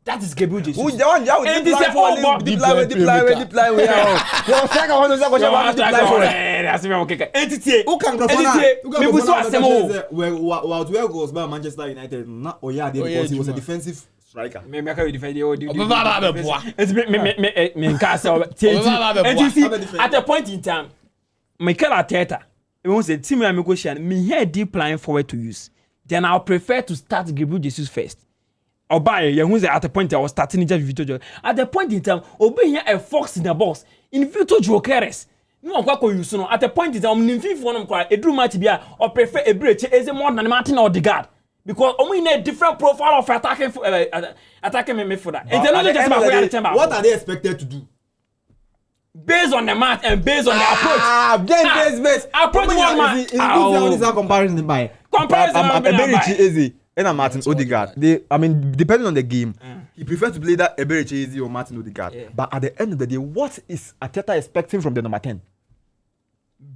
That is Gabriel Jesus. Who's the one? Deep line. Your striker wants to go deep line forward. Entity. Who can go for that? Well, 12 goals by Manchester United. Not because he was a defensive striker. Me you defend you. At a point in time, Mikel Arteta, he wants a team negotiation. Me here deep line forward to use. Then I'll prefer to start Gabriel Jesus first. Or buy at the point I was starting just Vitor. At the point in time, obey here a fox in the box. In Vitor Jokeres. No one use no. At the point in time, in fifth one cry, a drew match be or prefer a bridge as a more than Martin Odegaard. Because only in a different profile of attacking me for that. It's not just about what are they expected to do? Based on the match and based on the approach. Based. Approach one man. What is that comparison by? Eberichi Eze and Martin Odegaard. Depending on the game, he prefers to play that Eberichi Eze or Martin Odegaard. Yeah. But at the end of the day, what is Arteta expecting from the number 10?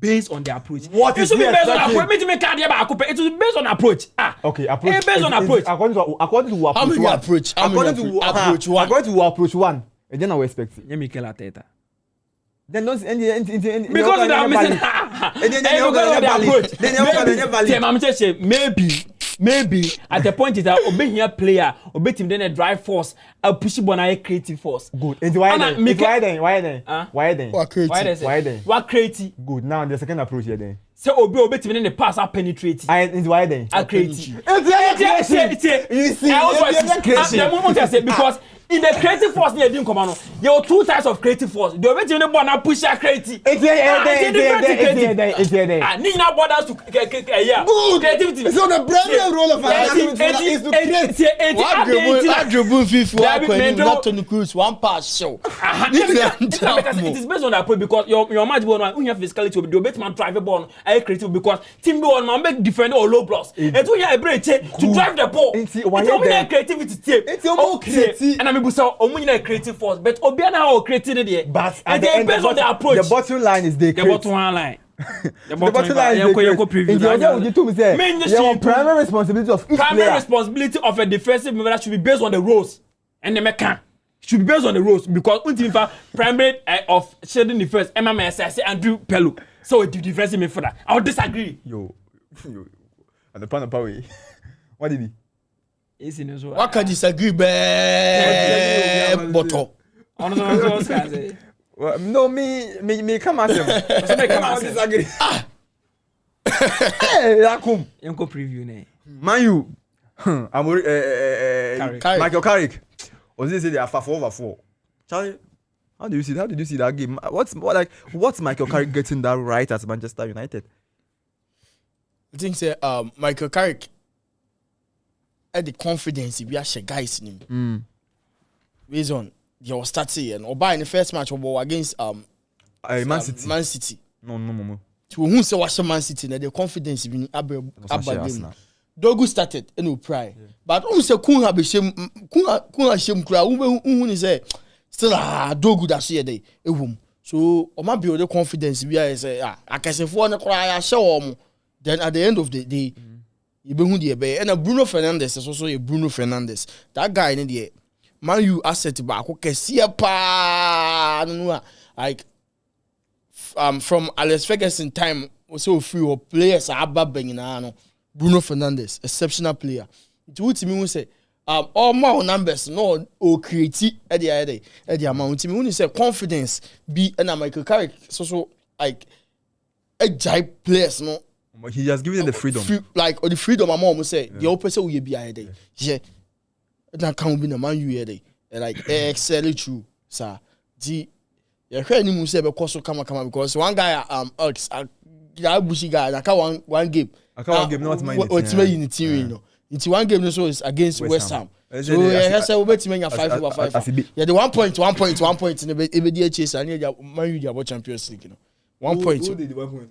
Based on the approach. What is based on approach? It will be based on approach. Okay, approach. Based on approach. According to approach. How many approach? According to approach one. And then I will expect it. Mikel Arteta. Then don't because they are missing. Maybe at the point is that obey here player, obey team then a drive force, a pushy bona creative force. Good. And why then? What creative? Good. Now the second approach here then. So obey team then the pass are penetrating. And why then? A creative. You see, the moment I say because in the creative force near didn't come on. There are two types of creative force. The way you wanna push a creative. It's need not borders to creativity. So the primary role of an is to create. Adribu FIFA not on the cruise one pass show. It is based on that approach because your match ball when you have physicality the best man drive the ball I creative because team ball man make defender or low blocks. And when you have a break to drive the ball. It's only creativity tape. It's okay. And I'm so omunyina creative force but obiana how creative dey but and they based on the approach the bottom line is the bottom line the bottom line is the primary responsibility of each player. Responsibility of a defensive midfielder should be based on the roles and the mecha should be based on the roles because until primary of shading defense MMS Andrew Pelu so a defensive midfielder I would disagree yo and the pan of power what did he what can disagree bottle no me come at him disagree Lakum Yanko preview ne Man U Michael Carrick was they say they are 4/4 Charlie how did you see that game what's Michael Carrick getting that right at Manchester United? I think say Michael Carrick at the confidence we are guys in him. Based on your starting and Oba in the first match against Man City. Man City. No. To who say watch Man City na the confidence in Abba Dogu started and no pry. But who say Kunha be shem kra who say still Dogu that see day ehum. So Oma build the confidence we are say I can say for na kra show then at the end of the day you be who the be and Bruno Fernandes is also a Bruno Fernandes. That guy in the Man U asset back kesiya pa no like from Alex Ferguson time so few players are banging no Bruno Fernandes exceptional player. It would to me who say all more numbers no o create at the amount to me when you say confidence be and Michael Carrick so like a giant players no. But he has given them the freedom. Like or the freedom my mom say the opposite will be a day. Yeah. That can't be the Man U here day. Like excel true, sir. The you hear him say because come because one guy bushy guy like one game. I can't game not my what's my in the team you know. It's one game so is against West Ham. So I say we bet him 5/5. Yeah, the 1 point in the chase and Man U they Champions League, you know. 1 point. Who did the 1 point?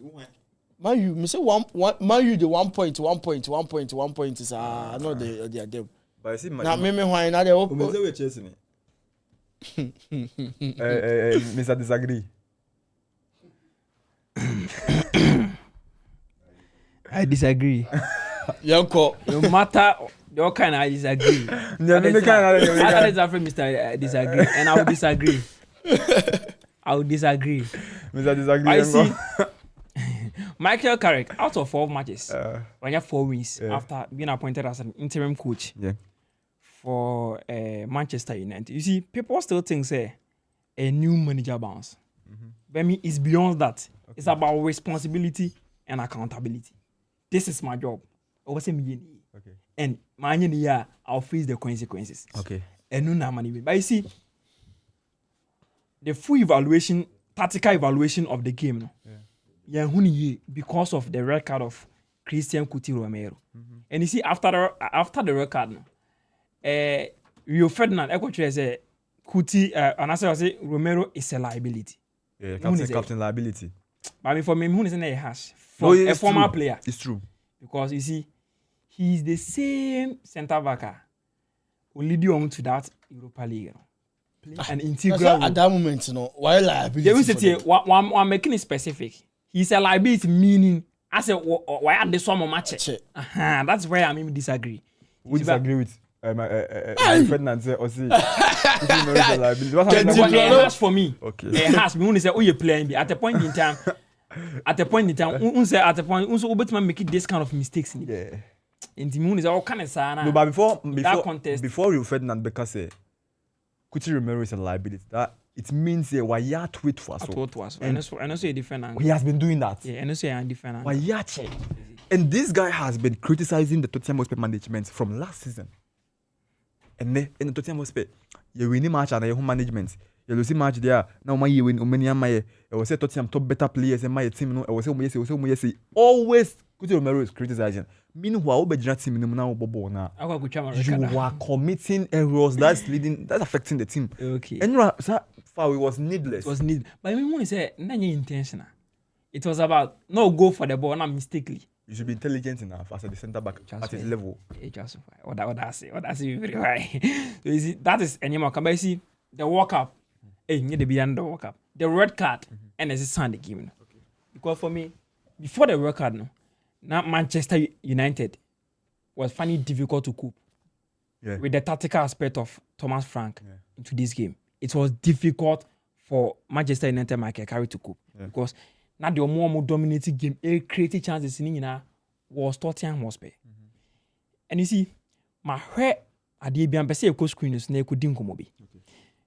Man, you say one man, you the 1 point is not they are them. But I see my. Now, me why not the Who say we chasing it? Mr. Disagree. I disagree. Yanko. No matter what kind, I disagree. That is after Mr. Disagree, and I will disagree. Mr. Disagree. I see. Michael Carrick out of 4 matches, when you have 4 wins after being appointed as an interim coach for Manchester United. You see, people still think say a new manager bounce. But me, it's beyond that. Okay. It's about responsibility and accountability. This is my job. Okay. And my year, I'll face the consequences. Okay. And no money. But you see, the full evaluation, tactical evaluation of the game, because of the record of Christian Kuti Romero. And you see, after the record, Rio Ferdinand, say Kuti, and I say Romero is a liability. Yeah, captain liability. But I mean, for me, who is a hash for a former player? It's true. Because you see, he's the same centre-back who lead you on to that Europa League. An integral at that moment, you know, why liability? They will say, one making it specific. He's a liability, meaning, I said, why are they some match? That's where I disagree. We disagree with my Ferdinand say, it has for me. Okay. It has me. When say, oh, you're playing at a point in time, man making this kind of mistakes. Yeah. And the moon is all kind of sana. No, but before Rio Ferdinand Becker say, Kuti Romero is a liability. That it means why you tweet for us. And also a different angle. He has been doing that. Yeah, and also a different angle. Why you and this guy has been criticizing the Tottenham Hotspur management from last season. And then in the Tottenham Hotspur, you win match and your home management. You lose match there. Now my you win Omania my. I was say Tottenham top better players and my team. No, I was say always Kuti Romero is criticizing. Meanwhile, team now bobo now. You are committing errors that's affecting the team. Okay. And you know, so far it was needless. It was needless. But I mean, when you say none intentional, it was about no go for the ball, not mistakenly. You should be intelligent enough as a centre back at his level. Justify. What I say very high. So you see, that is any more. But you see, the walk up, need to be under the walk up. The red card, and as a Sunday game. Okay. Because for me, before the red card, now Manchester United was finding it difficult to cope with the tactical aspect of Thomas Frank into this game. It was difficult for Manchester United Michael Carrick to cope because now the more dominating game, creative chances in was Tottenham Hotspur. And you see, my hair at the Bian Pese co screeners ne could dinkomobi.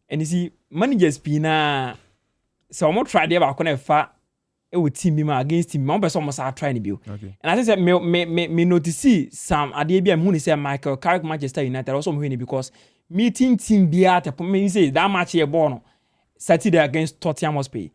And you see, managers pina so I'm not try there about connect with team against team. My person must have trying to build. And as I said, me notice some at the ABM who say Michael Carrick Manchester United also winning because meeting team be at a me say that match here born Saturday against Tottenham Hotspur.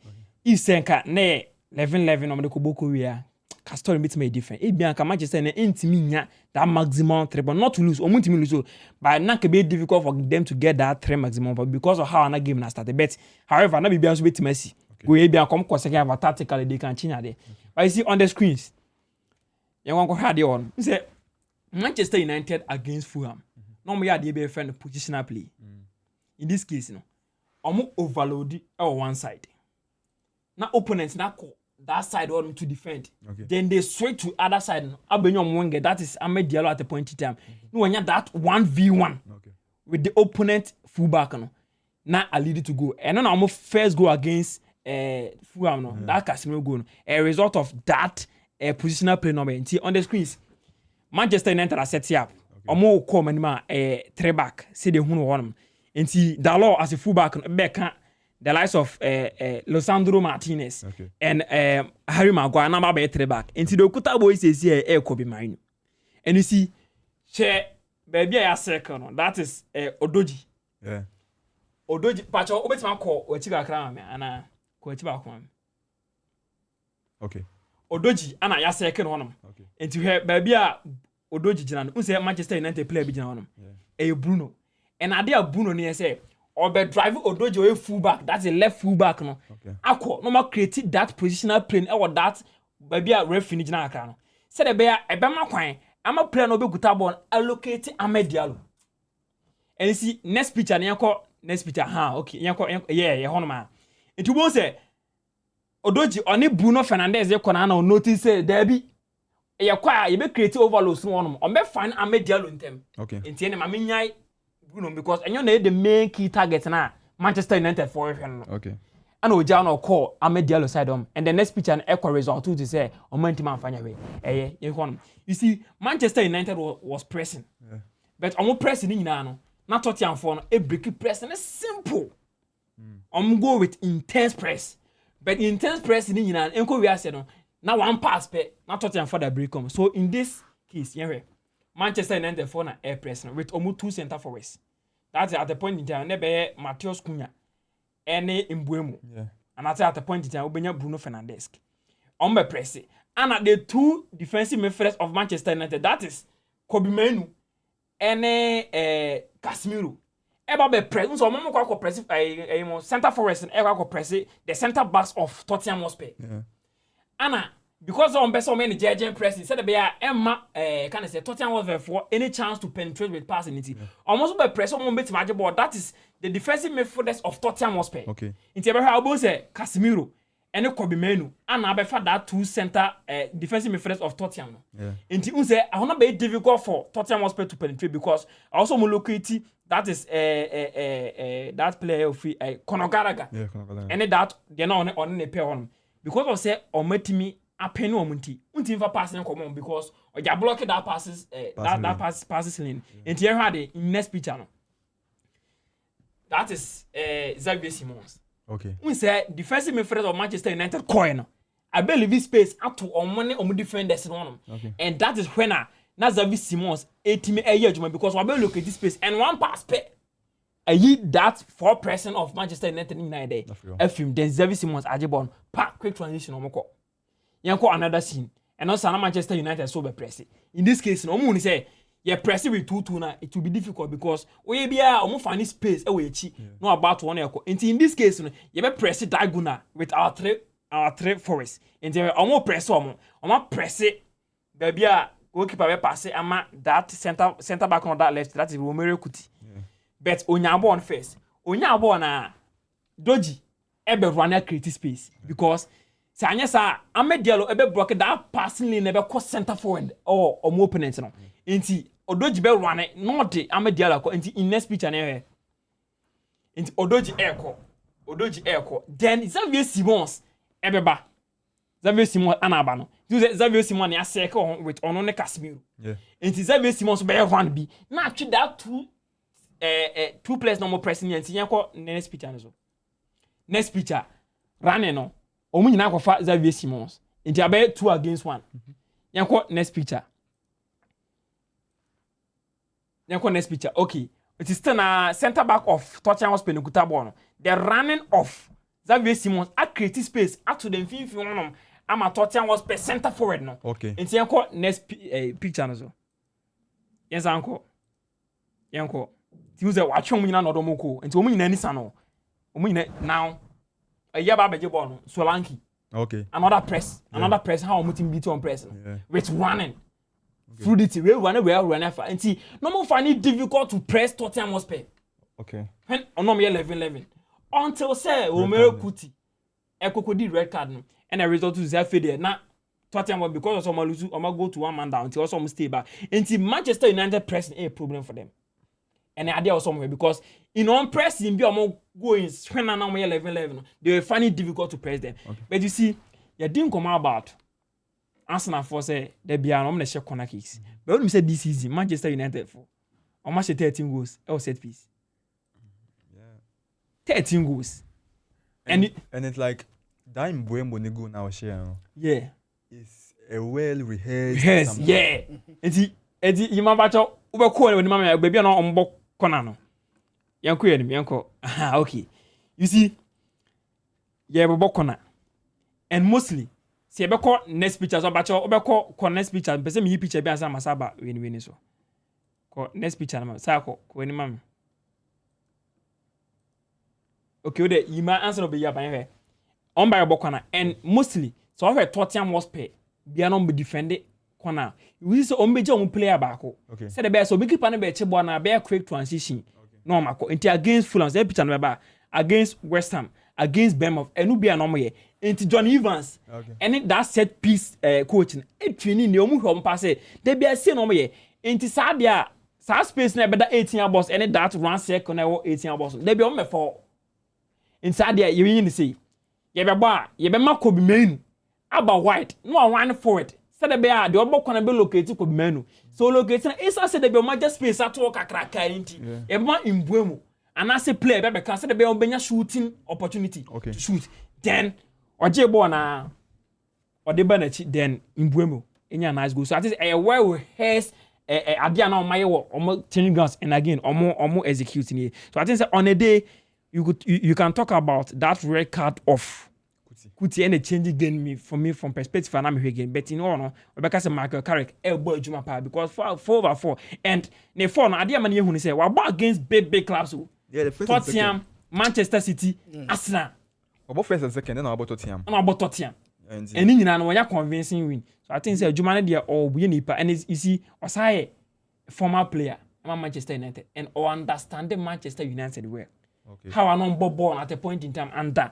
If Senka ne 11-11 on the Koboko we are Castor meets me different. It be an Manchester and intimate that maximum treble not to lose or to lose. But not be difficult for them to get that 3 maximum but because of how another game has started. But however, not be able to Messi. Go be and come second have tactically they can change there. But you see on the screens, you want to have the on. You say Manchester United against Fulham. Normally they be a friend of positional play. In this case, almost overload on one side. Now opponents now call that side on to defend. Then they switch to other side. Abenyo Mwenge, that is Ahmed Diallo at the point in time. No, when you that 1v1 with the opponent fullback, now I lead it to go. And then I'm first go against Fulham, that Casemiro goal. A result of that positional play number. On the screens, Manchester United are set up. Omo call manima 3 back. See the who one. And see Dalot as a fullback back. The likes of Losandro Martinez and Harry Maguire number by 3 back. And see the Okuta boys is here Kobe Mino. And you see, share baby a second. That is Odoji. Yeah. Odoji Pacho Obetman call or Chiga Kram and okay. Odoji and I second one. Okay. And to her baby Odoji Jan, who say Manchester United player be Jan. A Bruno. And I dare Bruno near say or be driving Odoji away fullback. That's a left fullback no. Okay. Aqua no more created that positional plane or that baby a referee ni gina aka no said e be ma kwan ama player no obeguta ball allocate Ahmed Diallo and see next picture na yakọ next picture okay yakọ yeah hono ma it wo say Odoji oni Bruno Fernandes yakọ na notice say there be yakọ a ye be create overload no one on be find Ahmed Diallo ntem okay enti na ma nyai Bruno because enyo na the main key target na Manchester United for him okay and Oja no call Ahmed Diallo side and the next picture and equal result to say Omanti man fanya way you see Manchester United was pressing but omo pressing ni na no na Tottenham for no e break pressing is simple go with intense press but intense press ni na enko we ase no na one pass pe na Tottenham for the break come so in this case Manchester United for na air press no with omo two center forwards that's at the point in time na be Matheus Cunha any Mbuemo. And at the point in time, Obenya Bruno Fernandes. On the press. And at the two defensive midfielders of Manchester United, that is Kobe Menu and Casemiro. Eba be press. So mama kwa press center forwards and eba press the center backs of Tottenham Hotspur. Anna because on be so many JJ press instead be Emma can I say Tottenham Hotspur for any chance to penetrate with passing it. Almost be press on bit match ball. That is the defensive midfielders of Tottenham Hotspur. Okay. Inti ebe ha say Casemiro and Kobe Menu and abefa that two center defensive midfielders of Tottenham. Yeah. Inti unse I wanna be difficult for Tottenham Hotspur to penetrate because also mo locate that is that player of Conor Gallagher. Yeah, Conor Gallagher. And that they not on the pair on because of say ometimi apenu omunti unti fa pass na come on because o ja block that passes that passes lane. Inti here had in next picture no. That is Xavier Simons. Okay. We say defensive midfielder of Manchester United coin. I believe this space up to on money on defenders in one. Okay. And that is when na Xavier Simons 80 a year because we look at this space and one pass pe. I hit that 4% of Manchester United in there. FM then Xavier Simons ajibon pa quick transition omoko. Yanko another scene. And also Manchester United so be press. In this case no mo say you press it with 2-2 now, it will be difficult because we be a find space away no about one echo. In this case, you be press it diagonal with our three forwards. And then almost press almost press it. Baby, goalkeeper be pass it. Ama that center back on that left. That is Romero Kuti. But Onyabo on first. Onyabo na Doji ebe run create space because Sanya sa Ahmed Diallo ebe block that passing lane ebe cross center forward or opponent no. Inti Odoji be run not the Ahmed Diallo ko inti in next picture na here. Inti Odoji airco. Then Xavier Simons ebeba. Xavier Simons anaba no. Xavier Simons ya circle with ono ne Casemiro. Yeah. Inti Xavier Simons be run bi. Na actually that two players no more pressing inti yanko next picture no so. Next picture running no. Omu nyina kofa Xavier Simons. Inti abe 2 against 1. Yanko next picture. Next picture. Okay. It is still a center back of Tottenham Hotspur Nukuta ball. The running of Xavier Simons at creative space at to the infinity one. I'm a Tottenham Hotspur center forward no. Okay. It's yanko next picture no so. Yes uncle. Yanko. You say watch omu nyina no do moko. Nti omu nyina ni sano. Omu nyina now. Yaba beje ball no. Solanke. Okay. Another press. How omu team beat on press. Yeah. With running. Through the team, we run and see. No more find it difficult to press Tottenham Hotspur. Okay. When on 11 until say Romero Kuti, Ekokodi red card no, and a result to Zafede there. Now Tottenham because of some lose, go to one man down until some stay back. Until Manchester United pressing a problem for them. And they are somewhere because in on pressing be going when now 11 they will find it difficult to press them. Okay. But you see, you didn't come about. Arsenal for say they be an omne share corner kicks. But when we say this season, Manchester United for almost 13 goals or set piece. Yeah. 13 goals. And it's like that Mbuemo ni go now share. Yeah. It's a well rehearsed. Yes, yeah. Enti yima bacho ube ko ni mama baby na ombo corner no. Yanko yanko. Okay. You see, yeah, we corner. And mostly si ebe ko next picture so bacho obe ko next picture pese mi picture bi ansa masaba weni so ko next picture na sa ko weni mam okay ode yima answer no be ya ban he on by bokwana and mostly so we Tottenham Hotspur bia no be defend corner we say on beje on player back say the best so big keeper no be che ball na be quick transition no mako into against Fulham say pitch no be against West Ham against Bournemouth enu bia no mo ye into John Evans and that set piece coaching e twini ne omu hom pass dey bia say no mo ye into sadia sa space na be da 18 boss and that run circle na 18 boss dey bia o me for inside there you yin say ye be ba ye be mako be main aba wide no run forward said the bear the obo kwana be locate ko be manu so locate na isa said the be ma just space ato kakraka nti e ma imbuemu and as a player be said the bear obenya shooting opportunity to shoot then oje ball na ode ba na chi then imbuemu enya nice goal so I think where we has adia na omaye wo omo changing guns and again omo executing it so I think say on a day you can talk about that red card of Kuti and changing game for me from perspective and I'm again but in all no Rebecca say Michael Carrick elbow adwuma pa because 4/4 and ne 4 no ade man ye hu ni say we ball against big clubs the first Tottenham Manchester City Arsenal about first and second then about Tottenham and nyina no ya convincing win so I think say adwuma ne there all we nipa and you see Osai former player Manchester United and understand the Manchester United well how anon ball at a point in time under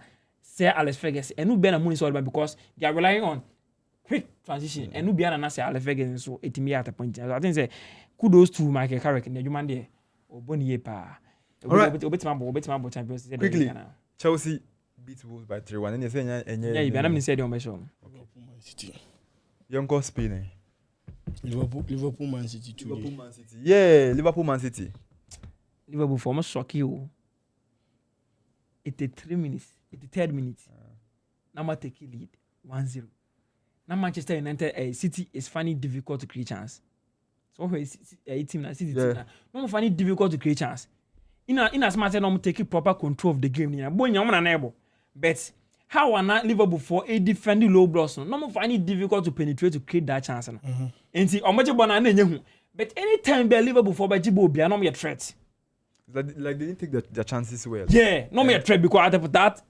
say Alex Ferguson and no be na money so because they are relying on quick transition and no be na say Alex Ferguson so etimi at a point so I think say kudos to Michael Carrick and human there oboniye pa obetima Champions League quickly Chelsea beat Wolves by 3-1 and you say yeah you be na me say on show young go Spain Liverpool Man City too Liverpool Man City Liverpool for almost shock you 83 minutes 83rd minute now take lead 1-0 now Manchester United City is finding difficult to create chance so a team na City team no finding difficult to create chance in as much as no take proper control of the game ni boy nyam na able but how are Liverpool for a defending low blocks no finding difficult to penetrate to create that chance no enti omoje bona na enye hu but anytime be Liverpool for be jibo bia no me threat like they didn't take their chances well. Yeah, no me a trade because after that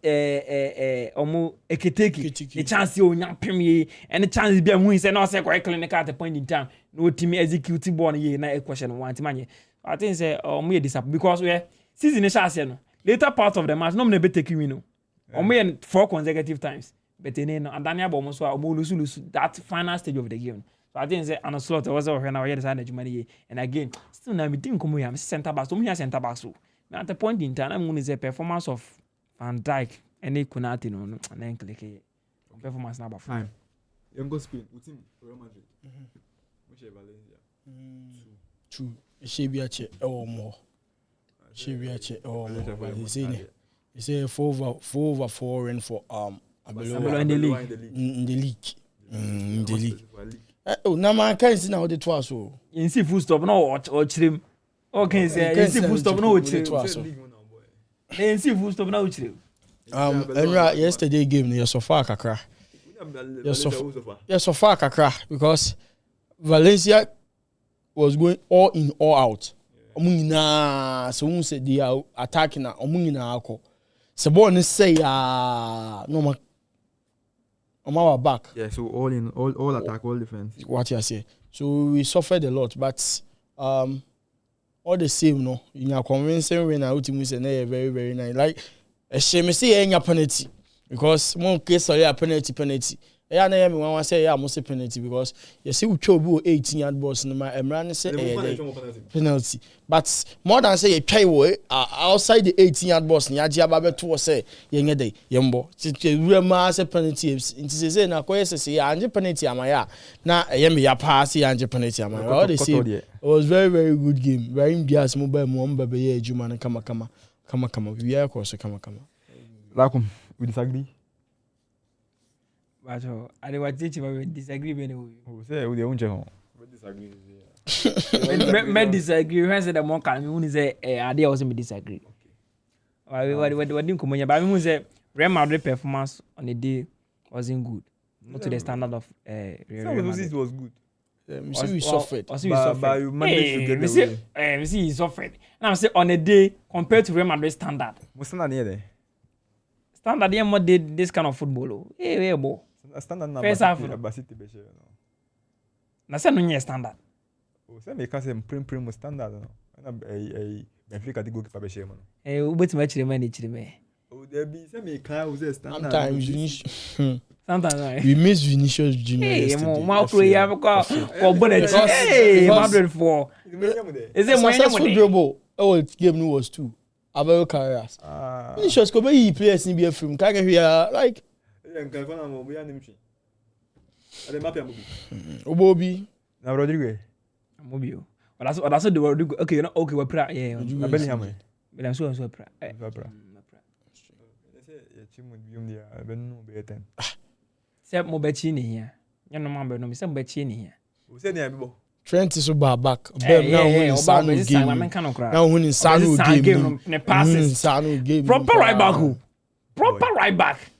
omo eketeki the chance you nya pem and the chance be hu say no say quite clinical at the point in time no team execute ball ye na question one team anye I think say omo ye disappoint because we season is chance no later part of the match no me be take win no omo ye 4 consecutive times but then no and Daniel Bomo so omo lose that final stage of the game. I didn't say on slot was over now. Yes, I had money, and again, still now we didn't come here. I'm center back. So we have center back. So at the point in time, I'm going to say performance of Van Dijk and Konate no, and then click performance number 5. Young go Spain. What's him? Real Madrid. Which Valencia. True. Shebiache or more. Shebiache or more. He say 4/4 and for Abelo in the league. In the league. Na man can see now the twice so. In see full stop no or chrim. Okay say in see full stop no chrim. In see full stop no chrim. Yesterday game near so far kakra. Yes so far kakra because Valencia was going all in all out. Omuna so won say they are attacking na omuna akọ. Se ball ni say no on our back. Yeah, so all attack, all defense. What you say? So we suffered a lot, but all the same, no, in your convincing way, now team is very, very nice. Like a shame, see any penalty because one case or penalty. Yeah, I want to say yeah, must penalty because you see we chose 18-yard balls in my Emran say penalty. But more than say a try outside the 18-yard balls, ni aji ababe to say yenye dey yembo. We ma say penalty. It say na koye say ya anje penalty amaya. Na yemi ya pass ya anje penalty amaya. All the same. It was very very good game. Very imbias mobile mo mbebe ye ejuma na kama. We are course kama. Lakum, we disagree. But I dey watch it but we disagree anyway. Oh, say we dey unje ho. We disagree. Me disagree. When say the more can me say I dey also me disagree. Okay. What didn't come but me say Real Madrid performance on the day wasn't good. Not to the standard of Real Madrid. It was good. We suffered. But you managed to get the way. We see he suffered. And I'm say on a day compared to Real Madrid standard. What's not near there? Standard more did this kind of football. Hey, boy. Standard na First half, City be share no. Na say no nye standard. O say me can say prim standard no. Na Benfica dey goalkeeper be share no. O betima chire me na chire me. O there be say me can o say standard. Sometimes we miss Vinicius Junior yesterday. Mo akro ya ko bonnet. Hey, Madrid for. Is it successful dribble? Oh, game no was 2. Abel Carreras. Vinicius ko be players ni be film. Ka here like Obobi. Na Rodrigo. Mobio. But that's the Rodrigo. Okay, okay, we pra. Yeah. Bellingham. Bellingham so pra. Pra. Say ya chimu biom dia, ben no be 10. Say mo be chi ni here. Ya no man be no, say mo be chi ni here. O say na be Trent is back. Bem now when Sanu game. Now when Sanu game. Ne passes. Sanu game. Proper right back. Proper right back.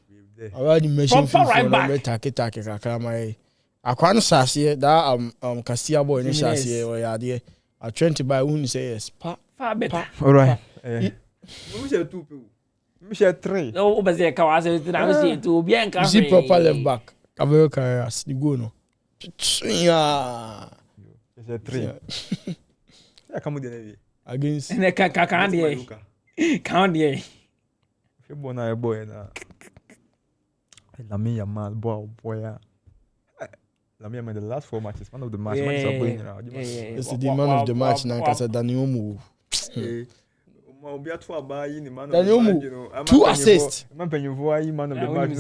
Already mentioned take kakra my akwan sase that Casilla boy ni sase o ya de a Trent by who say yes far better. All right. We share 2 people. We share 3. O be say ka wa say na we say 2 obi en ka. See proper left back. Abel Carreras the go no. Yeah. Share 3. Ya come dey against ne ka dey. Count dey. Fe bona boy na. Lamine Yamal, boy. Lamine Yamal, the last 4 matches, man of the match. It's the man of the match now, because Daniel Mo. Daniel Mo, 2 assists. Man, man of the match.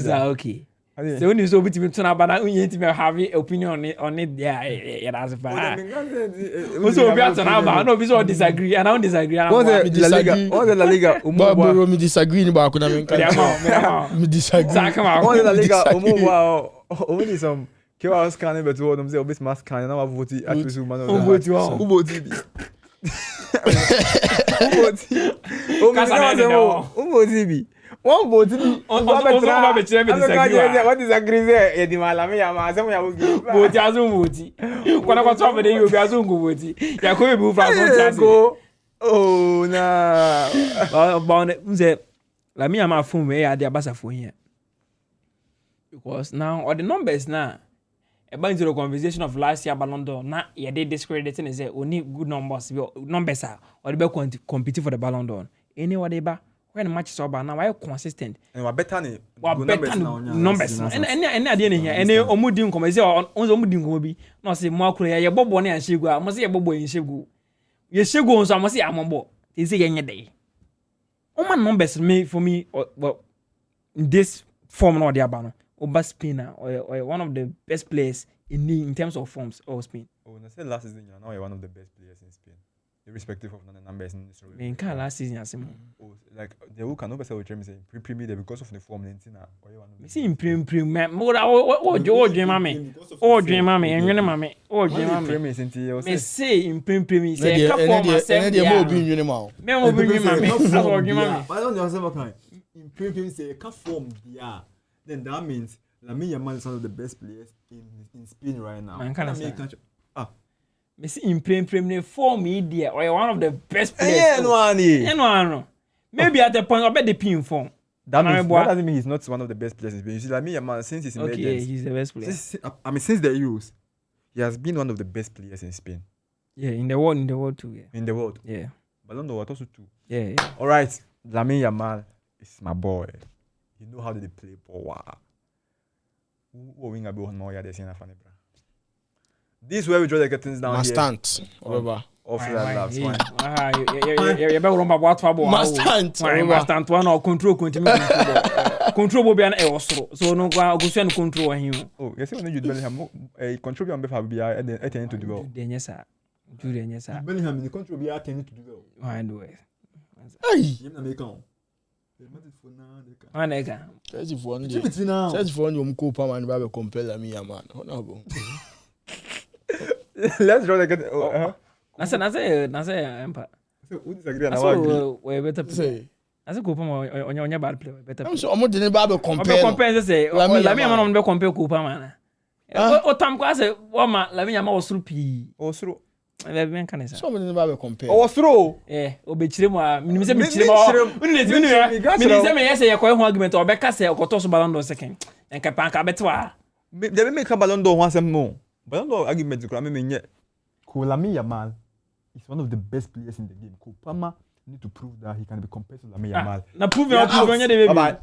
Okay. So when you so bit me turn about that you need to have opinion on it there that's fine. So we are turn about no be so disagree and I don't disagree and I disagree. All the La Liga Bro me disagree ni ba ko na me disagree. All the La Liga only some chaos can be to them say obis mass can na vote atusu man. Who vote one vote me. What disagree there? Edi malame ya ma asem ya wogi. Vote azu vote. Kwana kwa top dey you be azu vote. Ya ko be bu fra front go. Oh na. But unze la me am phone me ya dey abasa for here. Because now all the numbers now about into the conversation of last year Ballon d'Or na ye dey discrediting is only good numbers are or be competing for the Ballon d'Or. Anyway they ba when matches over now why consistent and we better numbers and ade ne here and omudi nkom say omudi nkom bi no say mo akura ye bobo na anshegu a mo say ye bobo anshegu ye shegu nso mo say amobo they say ye nyede o man numbers me for me well in this form no dey aba no over Spain or one of the best players in terms of forms of Spain. Oh, I said last season now you're one of the best players in Spain. Irrespective of the numbers in this role. In last season, oh, like the who can never say what Jeremy say pre there because of the form Lentina or you one of the. See in pre more oh dream mame. Oh dream mame and you mame. Oh dream mame. Me say in pre say ka form myself. Me mo bi nwene ma. Me mo bi nwene mame. That's what dream mame. I don't know what kind. In pre say ka form dia. Then that means Lamine Yamal is one of the best players in Spain right now. Me see in premier form media or one of the best players. Yeah, no. Maybe at the point I bet the pin form. That doesn't mean he's not one of the best players in Spain. You see, Lamine Yamal since his emergence. Okay, he's the best player. Since the Euros, he has been one of the best players in Spain. Yeah, in the world too. Yeah. In the world. Yeah. Ballon d'Or also too. Yeah. All right, Lamine Yamal is my boy. You know how they play ball. Wow. Who wing a ball more? Yeah, they say na funny, bro. This is where we draw the curtains down Must here. Stand. Over. Off that laughs. You better remember what trouble. Must stand one or control continue. Control will be an air so no go send control him. Oh, you see when you Bellingham a control on behalf be at the end to do well. Yes sir. Yes sir. Bellingham in the control be at to do well. I do it. Hey, you na make on. Says if one you go pa man ba compel me ya man. Honorable. Let's draw the curtain. Nasa empa. So who disagree na why? We better play. Nasa ko pa mo onya bad play better. I'm so omo de ba be compare. Say Lamine Yamal no be compare ko pa man. O tam ko say o ma Lamine Yamal osuru pi. Osuru. men kan say So many never compare. Oh, throw. obechire mu a minim say Me- mechire mu me- minim me- say me yes say yakọ ho argument obeka say okoto so Ballon d'Or second enka panka betwa They make a Ballon d'Or once more. Ballon d'Or argument ko me nye. Lamine Yamal is one of the best players in the game. Kopama need to prove that he can be compared to Lamine Yamal. na prove your prove nya de baby Bye-bye.